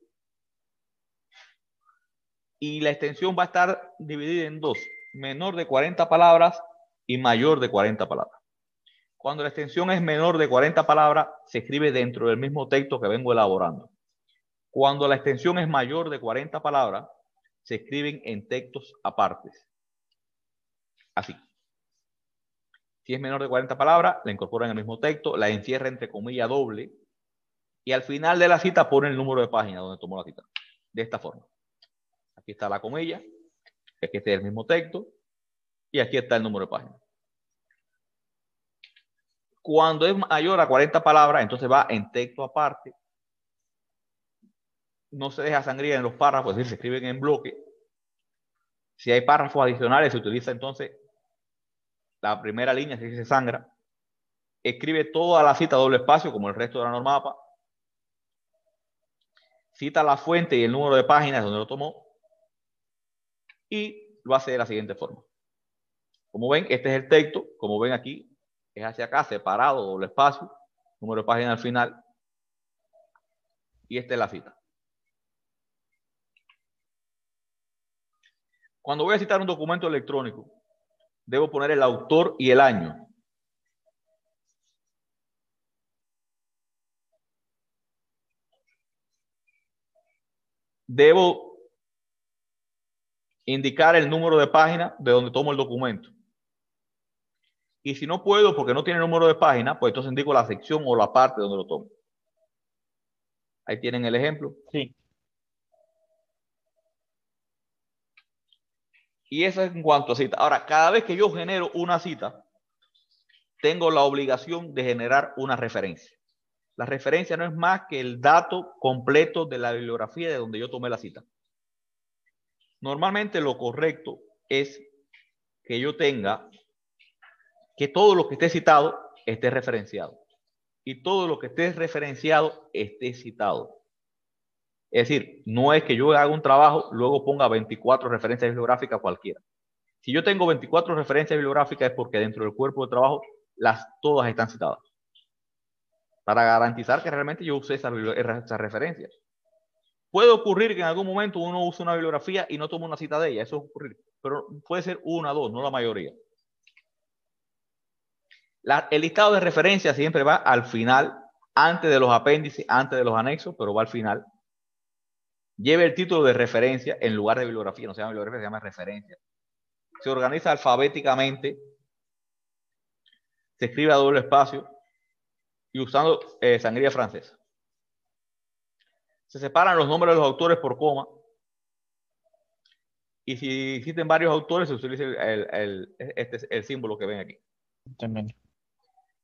Y la extensión va a estar dividida en dos, menor de 40 palabras y mayor de 40 palabras. Cuando la extensión es menor de 40 palabras, se escribe dentro del mismo texto que vengo elaborando. Cuando la extensión es mayor de 40 palabras, se escriben en textos apartes. Así. Si es menor de 40 palabras, la incorpora en el mismo texto, la encierra entre comillas doble y al final de la cita pone el número de página donde tomó la cita. De esta forma. Aquí está la comilla, aquí está el mismo texto y aquí está el número de página. Cuando es mayor a 40 palabras, entonces va en texto aparte. No se deja sangría en los párrafos, es decir, se escriben en bloque. Si hay párrafos adicionales, se utiliza entonces la primera línea, si se sangra. Escribe toda la cita doble espacio, como el resto de la norma APA. Cita la fuente y el número de páginas donde lo tomó. Y lo hace de la siguiente forma. Como ven, este es el texto. Como ven aquí, es hacia acá, separado, doble espacio, número de página al final. Y esta es la cita. Cuando voy a citar un documento electrónico, debo poner el autor y el año. Debo indicar el número de página de donde tomo el documento. Y si no puedo, porque no tiene número de página, pues entonces indico la sección o la parte donde lo tomo. Ahí tienen el ejemplo. Sí. Y eso es en cuanto a cita. Ahora, cada vez que yo genero una cita, tengo la obligación de generar una referencia. La referencia no es más que el dato completo de la bibliografía de donde yo tomé la cita. Normalmente lo correcto es que yo tenga que todo lo que esté citado esté referenciado. Y todo lo que esté referenciado esté citado. Es decir, no es que yo haga un trabajo, luego ponga 24 referencias bibliográficas cualquiera. Si yo tengo 24 referencias bibliográficas es porque dentro del cuerpo de trabajo todas están citadas. Para garantizar que realmente yo use esas referencias. Puede ocurrir que en algún momento uno use una bibliografía y no tome una cita de ella, eso ocurrir, pero puede ser una o dos, no la mayoría. El listado de referencias siempre va al final, antes de los apéndices, antes de los anexos, pero va al final. Lleve el título de referencia en lugar de bibliografía, no se llama bibliografía, se llama referencia. Se organiza alfabéticamente, se escribe a doble espacio y usando sangría francesa. Se separan los nombres de los autores por coma. Y si existen varios autores, se utiliza el símbolo que ven aquí. También.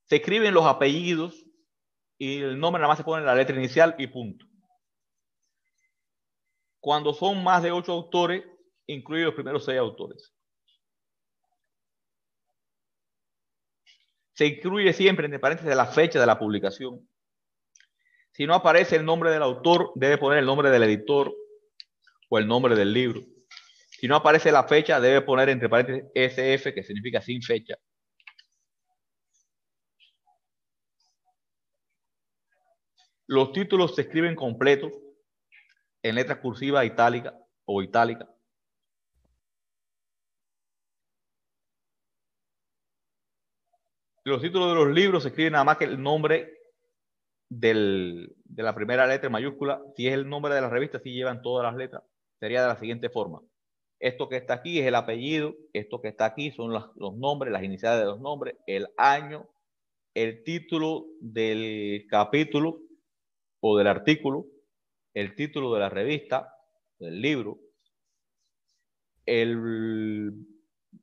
Se escriben los apellidos y el nombre nada más se pone la letra inicial y punto. Cuando son más de 8 autores, incluye los primeros 6 autores. Se incluye siempre entre paréntesis la fecha de la publicación. Si no aparece el nombre del autor, debe poner el nombre del editor o el nombre del libro. Si no aparece la fecha, debe poner entre paréntesis SF, que significa sin fecha. Los títulos se escriben completos en letras cursivas itálica o itálica. Los títulos de los libros se escriben nada más que el nombre de la primera letra mayúscula. Si es el nombre de la revista, si llevan todas las letras. Sería de la siguiente forma. Esto que está aquí es el apellido. Esto que está aquí son los nombres, las iniciales de los nombres, el año, el título del capítulo o del artículo, el título de la revista, del libro, el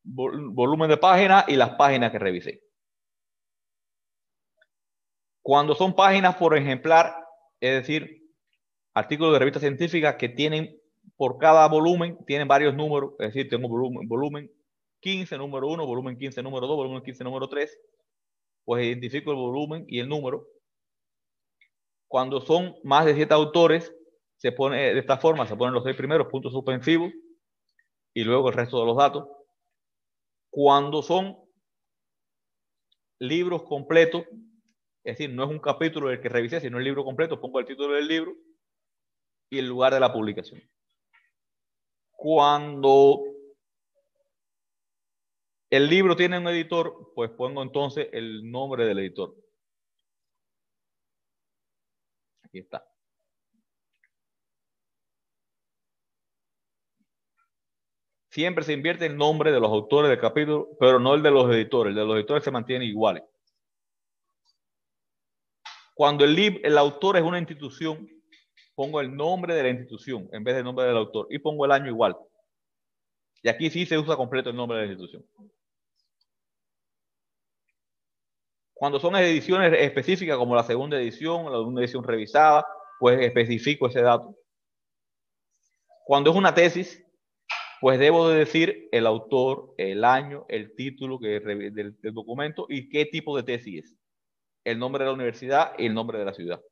volumen de páginas y las páginas que revisé. Cuando son páginas por ejemplar, es decir, artículos de revistas científicas que tienen, por cada volumen, tienen varios números, es decir, tengo volumen 15, número 1, volumen 15, número 2, volumen 15, número 3, pues identifico el volumen y el número. Cuando son más de 7 autores, se pone de esta forma, se ponen los 6 primeros puntos suspensivos y luego el resto de los datos. Cuando son libros completos, es decir, no es un capítulo el que revisé, sino el libro completo, pongo el título del libro y el lugar de la publicación. Cuando el libro tiene un editor, pues pongo entonces el nombre del editor. Aquí está. Siempre se invierte el nombre de los autores del capítulo, pero no el de los editores. El de los editores se mantiene igual. Cuando el autor es una institución, pongo el nombre de la institución en vez del nombre del autor y pongo el año igual. Y aquí sí se usa completo el nombre de la institución. Cuando son ediciones específicas como la segunda edición o una edición revisada, pues especifico ese dato. Cuando es una tesis, pues debo de decir el autor, el año, el título del documento y qué tipo de tesis es. El nombre de la universidad y el nombre de la ciudad.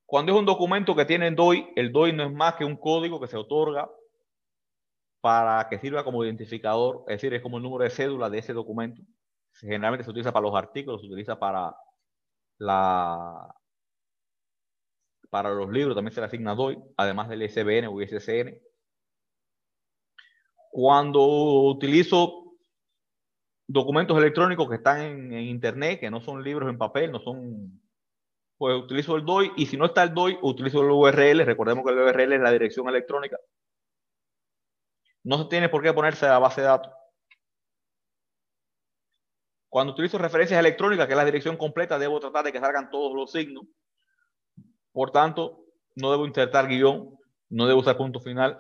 Cuando es un documento que tiene DOI, el DOI no es más que un código que se otorga para que sirva como identificador, es decir, es como el número de cédula de ese documento. Generalmente se utiliza para los artículos, se utiliza para los libros, también se le asigna DOI, además del ISBN o ISSN. Cuando utilizo documentos electrónicos que están en internet, que no son libros en papel, no son, pues utilizo el DOI, y si no está el DOI, utilizo el URL. Recordemos que el URL es la dirección electrónica. No se tiene por qué ponerse a la base de datos. Cuando utilizo referencias electrónicas, que es la dirección completa, debo tratar de que salgan todos los signos. Por tanto, no debo insertar guión, no debo usar punto final.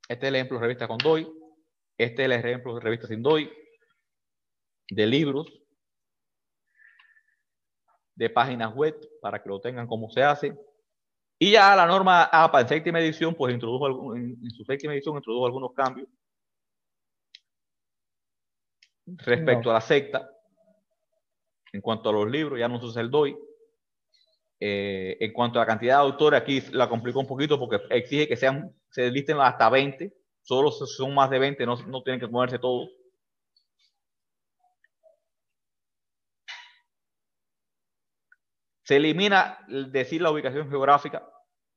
Este es el ejemplo de revista con DOI. Este es el ejemplo de revista sin DOI. De libros. De páginas web, para que lo tengan como se hace. Y ya la norma APA en séptima edición, pues en su séptima edición introdujo algunos cambios. Respecto a la secta, en cuanto a los libros, ya no se usa el DOI. En cuanto a la cantidad de autores, aquí la complicó un poquito porque exige que se listen hasta 20. Solo son más de 20, no tienen que ponerse todos. Se elimina decir la ubicación geográfica,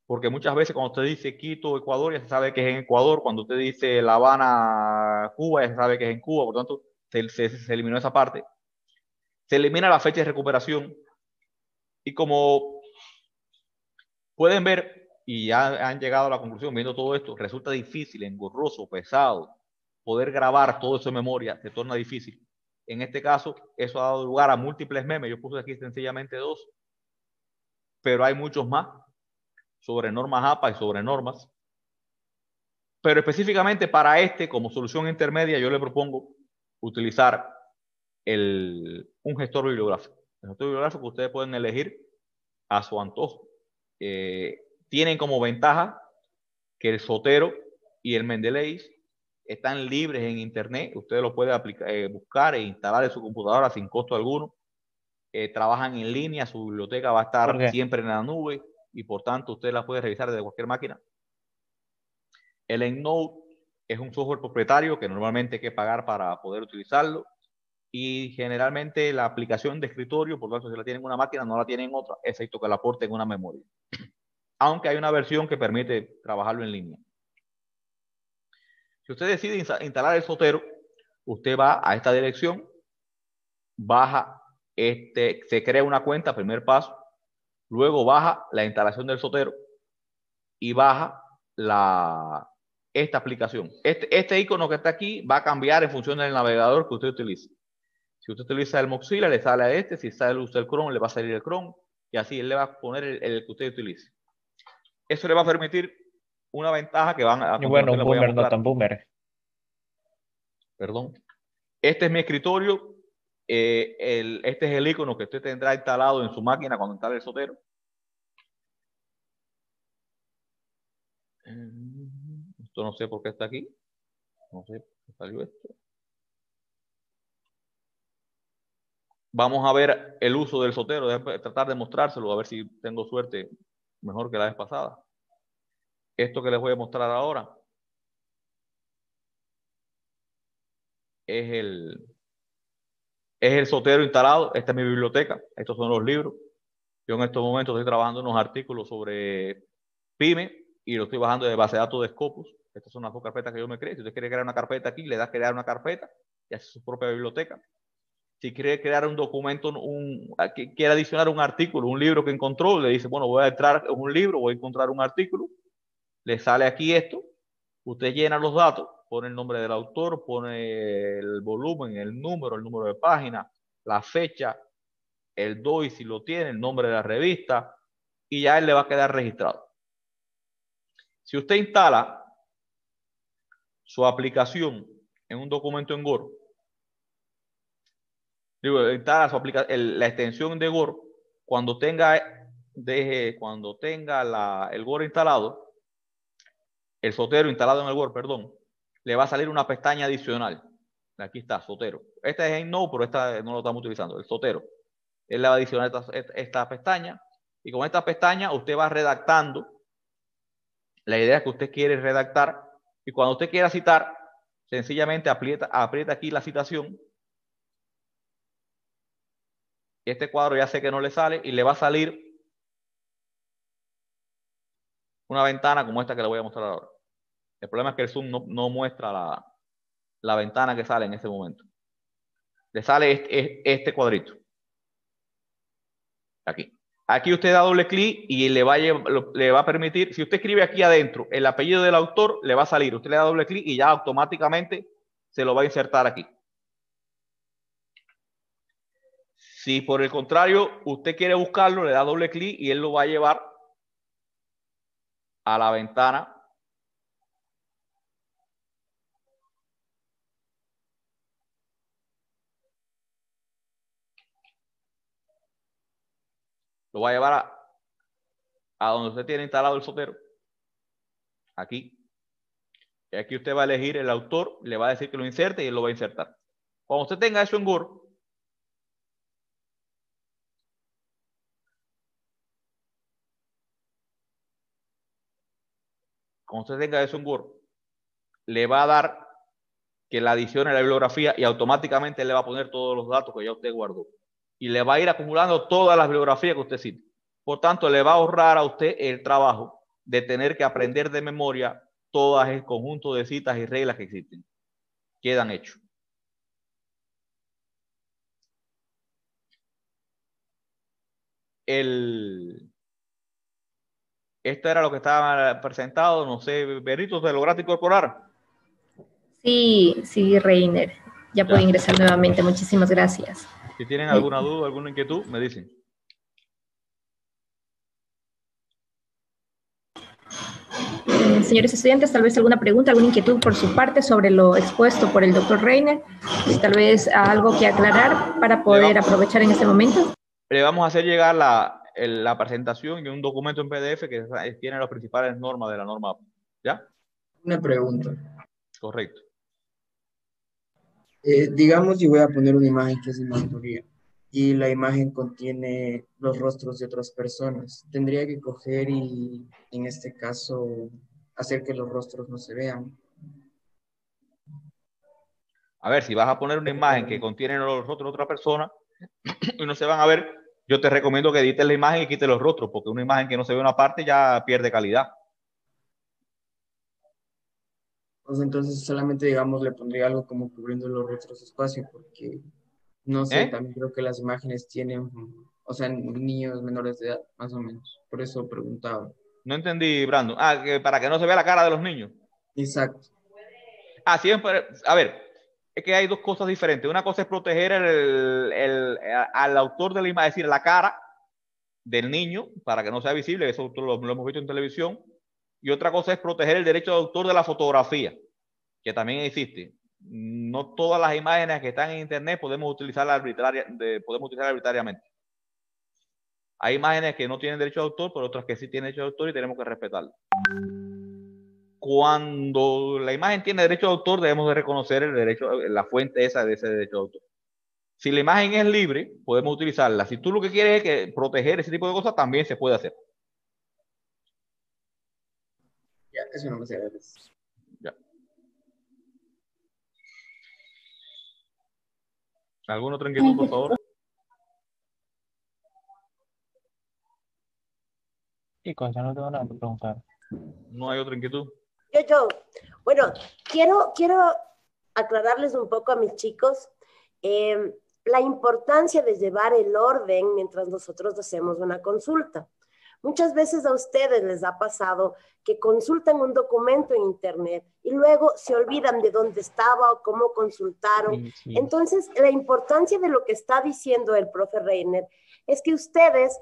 porque muchas veces cuando usted dice Quito, Ecuador, ya se sabe que es en Ecuador. Cuando usted dice La Habana, Cuba, ya se sabe que es en Cuba. Por tanto, se eliminó esa parte. Se elimina la fecha de recuperación. Y como pueden ver, y ya han llegado a la conclusión, viendo todo esto, resulta difícil, engorroso, pesado, poder grabar todo eso en memoria, se torna difícil. En este caso, eso ha dado lugar a múltiples memes. Yo puse aquí sencillamente 2, pero hay muchos más sobre normas APA y sobre normas. Pero específicamente para como solución intermedia, yo le propongo utilizar un gestor bibliográfico. El gestor bibliográfico que ustedes pueden elegir a su antojo. Tienen como ventaja que el Zotero y el Mendeley están libres en internet. Ustedes lo pueden buscar e instalar en su computadora sin costo alguno. Trabajan en línea, su biblioteca va a estar siempre en la nube y por tanto usted la puede revisar desde cualquier máquina. El EndNote es un software propietario que normalmente hay que pagar para poder utilizarlo y generalmente la aplicación de escritorio, por lo tanto si la tienen en una máquina no la tienen en otra, excepto que la aporten en una memoria. Aunque hay una versión que permite trabajarlo en línea. Si usted decide instalar el Zotero, usted va a esta dirección, baja, se crea una cuenta, primer paso, luego baja la instalación del Zotero y baja esta aplicación. Este icono que está aquí va a cambiar en función del navegador que usted utilice. Si usted utiliza el Mozilla, le sale a este. Si usa el Chrome, le va a salir el Chrome. Y así él le va a poner el que usted utilice. Eso le va a permitir una ventaja que van a... Y bueno, un boomer, no tan boomer. Perdón. Este es mi escritorio. Este es el icono que usted tendrá instalado en su máquina cuando instale el Zotero. Esto no sé por qué está aquí. No sé por qué salió esto. Vamos a ver el uso del Zotero. Déjame tratar de mostrárselo a ver si tengo suerte mejor que la vez pasada. Esto que les voy a mostrar ahora es el Zotero instalado. Esta es mi biblioteca. Estos son los libros. Yo en estos momentos estoy trabajando en unos artículos sobre PYME y lo estoy bajando de base de datos de Scopus. Estas son las 2 carpetas que yo me creé. Si usted quiere crear una carpeta aquí, le da crear una carpeta y hace su propia biblioteca. Si quiere crear un documento, quiere adicionar un artículo, un libro que encontró, le dice, bueno, voy a entrar en un libro, voy a encontrar un artículo. Le sale aquí esto. Usted llena los datos, pone el nombre del autor, pone el volumen, el número de página, la fecha, el DOI si lo tiene, el nombre de la revista, y ya él le va a quedar registrado. Si usted instala su aplicación en un documento en Word, instala la extensión de Word, cuando tenga el Word instalado, el Zotero instalado en el Word, perdón, le va a salir una pestaña adicional. Aquí está, Zotero. Esta es EndNote, pero esta no lo estamos utilizando, el Zotero. Él le va a adicionar esta pestaña y con esta pestaña usted va redactando la idea que usted quiere redactar y cuando usted quiera citar, sencillamente aprieta aquí la citación. Este cuadro ya sé que no le sale y le va a salir una ventana como esta que le voy a mostrar ahora. El problema es que el Zoom no muestra la ventana que sale en ese momento. Le sale este cuadrito. Aquí. Aquí usted da doble clic y le va a permitir, si usted escribe aquí adentro el apellido del autor, le va a salir. Usted le da doble clic y ya automáticamente se lo va a insertar aquí. Si por el contrario usted quiere buscarlo, le da doble clic y él lo va a llevar a la ventana lo va a llevar a donde usted tiene instalado el Zotero. Aquí. Y aquí usted va a elegir el autor, le va a decir que lo inserte y él lo va a insertar. Cuando usted tenga eso en Word, le va a dar que la adicione a la bibliografía y automáticamente le va a poner todos los datos que ya usted guardó. Y le va a ir acumulando todas las bibliografías que usted cite. Por tanto, le va a ahorrar a usted el trabajo de tener que aprender de memoria todo el conjunto de citas y reglas que existen. Quedan hechos. Esto era lo que estaba presentado. No sé, Berito, ¿te lograste incorporar? Sí, sí, Reiner. Ya puedo ingresar nuevamente. Muchísimas gracias. Si tienen alguna duda, alguna inquietud, me dicen. Señores estudiantes, tal vez alguna pregunta, alguna inquietud por su parte sobre lo expuesto por el doctor Reiner. Tal vez algo que aclarar para poder aprovechar en este momento. Le vamos a hacer llegar la presentación y un documento en PDF que tiene las principales normas de la norma. ¿Ya? Una pregunta. Correcto. Digamos, yo voy a poner una imagen que es de mi autoría y la imagen contiene los rostros de otras personas. Tendría que coger y, en este caso, hacer que los rostros no se vean. A ver, si vas a poner una imagen que contiene los rostros de otra persona y no se van a ver, yo te recomiendo que edites la imagen y quites los rostros, porque una imagen que no se ve una parte ya pierde calidad. Pues entonces solamente, digamos, le pondría algo como cubriendo los rostros espacio, porque no sé, también creo que las imágenes tienen, o sea, niños menores de edad, más o menos. Por eso preguntaba. No entendí, Brandon. Que para que no se vea la cara de los niños. Exacto. Siempre, a ver, es que hay dos cosas diferentes. Una cosa es proteger al autor de la imagen, es decir, la cara del niño, para que no sea visible, eso lo hemos visto en televisión. Y otra cosa es proteger el derecho de autor de la fotografía, que también existe. No todas las imágenes que están en internet podemos utilizarlas arbitrariamente. Hay imágenes que no tienen derecho de autor, pero otras que sí tienen derecho de autor y tenemos que respetarlas. Cuando la imagen tiene derecho de autor, debemos de reconocer el derecho, la fuente esa de ese derecho de autor. Si la imagen es libre, podemos utilizarla. Si tú lo que quieres es proteger ese tipo de cosas, también se puede hacer. Ya, eso no me sé. Ya. ¿Algún otro inquietud, por favor? Chicos, ya no tengo nada que preguntar. ¿No hay otra inquietud? Bueno, quiero aclararles un poco a mis chicos la importancia de llevar el orden mientras nosotros hacemos una consulta. Muchas veces a ustedes les ha pasado que consultan un documento en internet y luego se olvidan de dónde estaba o cómo consultaron. Sí. Entonces, la importancia de lo que está diciendo el profe Reiner es que ustedes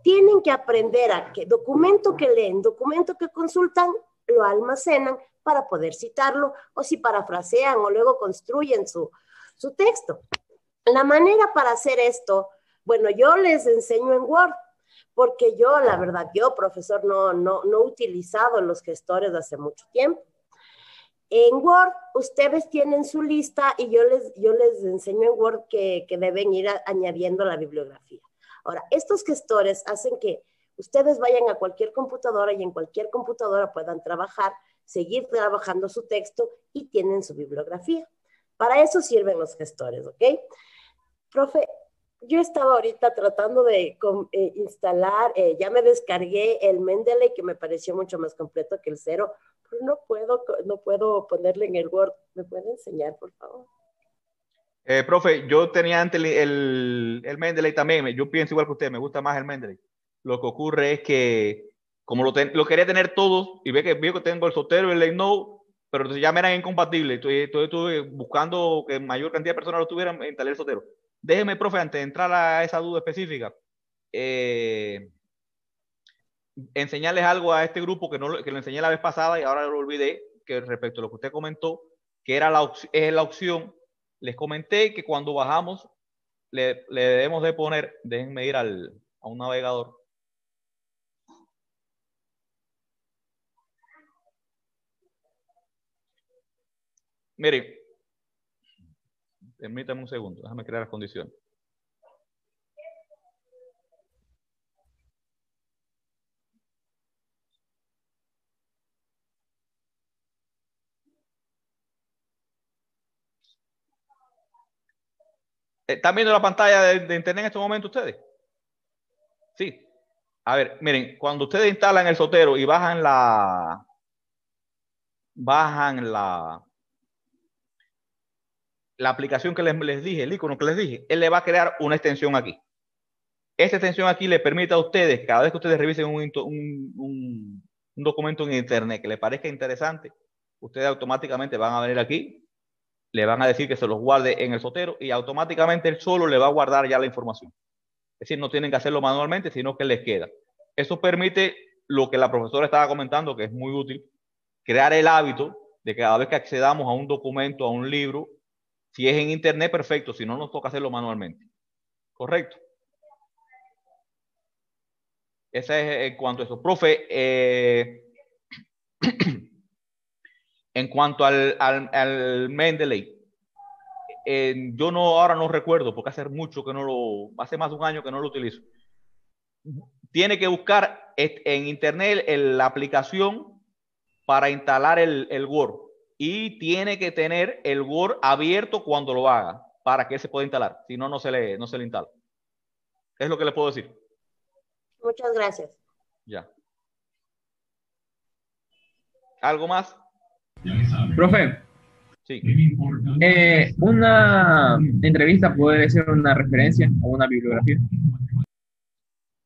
tienen que aprender a que documento que leen, documento que consultan, lo almacenan para poder citarlo, o si parafrasean o luego construyen su texto. La manera para hacer esto, bueno, yo les enseño en Word, porque yo, la verdad, profesor, no he utilizado los gestores hace mucho tiempo. En Word, ustedes tienen su lista y yo les enseño en Word que deben ir añadiendo la bibliografía. Ahora, estos gestores hacen que ustedes vayan a cualquier computadora y en cualquier computadora puedan trabajar, seguir trabajando su texto y tienen su bibliografía. Para eso sirven los gestores, ¿ok? Profe, yo estaba ahorita tratando de instalar, ya me descargué el Mendeley, que me pareció mucho más completo que el Zero, pero no puedo ponerle en el Word. ¿Me puede enseñar, por favor? Profe, yo tenía antes el Mendeley también. Yo pienso igual que usted, me gusta más el Mendeley. Lo que ocurre es que, como lo quería tener todo, y veo que tengo el Zotero y el EndNote, pero ya me eran incompatibles. Entonces estuve buscando que mayor cantidad de personas lo tuvieran, instalé el Zotero. Déjeme, profe, antes de entrar a esa duda específica, enseñarles algo a este grupo que lo enseñé la vez pasada y ahora lo olvidé, que respecto a lo que usted comentó, que era la opción. Les comenté que cuando bajamos le debemos de poner, déjenme ir a un navegador. Miren, permítanme un segundo, déjame crear las condiciones. ¿Están viendo la pantalla de internet en este momento ustedes? Sí. A ver, miren, cuando ustedes instalan el Zotero y bajan la aplicación que les dije, el icono que les dije, él le va a crear una extensión aquí. esta extensión aquí le permite a ustedes, cada vez que ustedes revisen un documento en internet que les parezca interesante, ustedes automáticamente van a venir aquí, le van a decir que se los guarde en el Zotero y automáticamente él solo le va a guardar ya la información. Es decir, no tienen que hacerlo manualmente, sino que les queda. Eso permite lo que la profesora estaba comentando, que es muy útil, crear el hábito de que cada vez que accedamos a un documento, a un libro, si es en internet, perfecto, si no, nos toca hacerlo manualmente. ¿Correcto? Esa es en cuanto a eso. Profe, en cuanto al Mendeley, yo ahora no recuerdo, porque hace mucho que hace más de un año que no lo utilizo. Tiene que buscar en internet la aplicación para instalar el Word y tiene que tener el Word abierto cuando lo haga para que se pueda instalar. Si no, no se le instala. Es lo que le puedo decir. Muchas gracias. Ya. ¿Algo más? Profe. Sí. ¿Una entrevista puede ser una referencia o una bibliografía?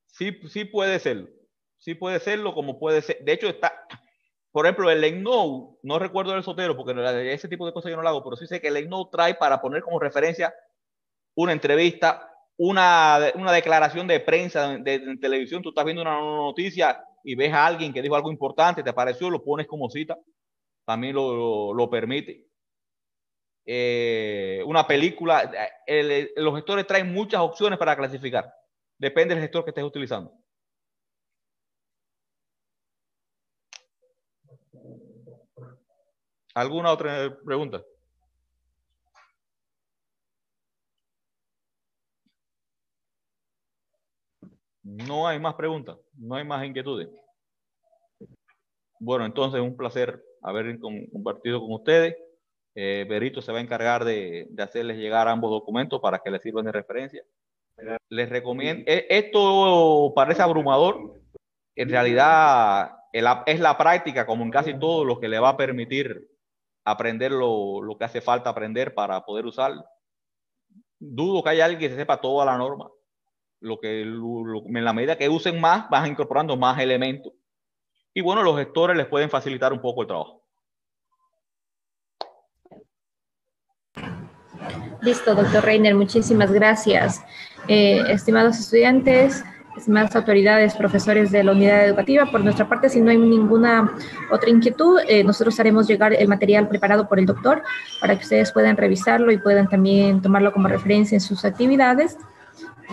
Sí puede serlo. Sí puede serlo, como puede ser. De hecho, por ejemplo, el EndNote, no recuerdo el Zotero, porque ese tipo de cosas yo no lo hago, pero sí sé que el EndNote trae para poner como referencia una entrevista, una declaración de prensa de televisión. Tú estás viendo una noticia y ves a alguien que dijo algo importante, te pareció, lo pones como cita. También lo permite. Una película, los gestores traen muchas opciones para clasificar. Depende del gestor que estés utilizando. ¿Alguna otra pregunta? No hay más preguntas, no hay más inquietudes. Bueno, entonces un placer haber compartido con ustedes. Berito se va a encargar de hacerles llegar ambos documentos para que les sirvan de referencia. Les recomiendo, esto parece abrumador, en realidad es la práctica, como en casi todo, lo que le va a permitir aprender lo que hace falta aprender para poder usarlo. Dudo que haya alguien que se sepa toda la norma. En la medida que usen más, van incorporando más elementos. Y bueno, los gestores les pueden facilitar un poco el trabajo. Listo, doctor Reiner, muchísimas gracias. Estimados estudiantes, estimadas autoridades, profesores de la unidad educativa, por nuestra parte, si no hay ninguna otra inquietud, nosotros haremos llegar el material preparado por el doctor para que ustedes puedan revisarlo y puedan también tomarlo como referencia en sus actividades.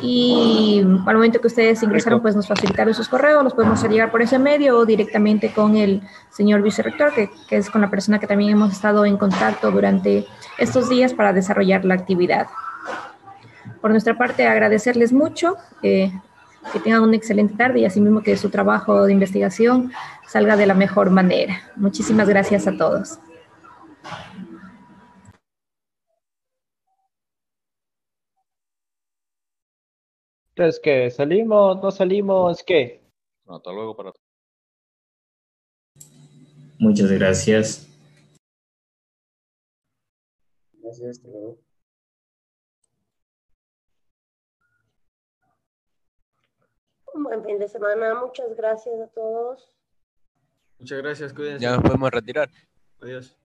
Y al momento que ustedes ingresaron, pues nos facilitaron sus correos, los podemos hacer llegar por ese medio o directamente con el señor vicerrector, que es con la persona que también hemos estado en contacto durante estos días para desarrollar la actividad. Por nuestra parte, agradecerles mucho, que tengan una excelente tarde y asimismo que su trabajo de investigación salga de la mejor manera. Muchísimas gracias a todos. Entonces, ¿qué? ¿Salimos? ¿No salimos? ¿Qué? Hasta luego para todos. Muchas gracias. Gracias, hasta luego. Un buen fin de semana. Muchas gracias a todos. Muchas gracias, cuídense. Ya nos podemos retirar. Adiós.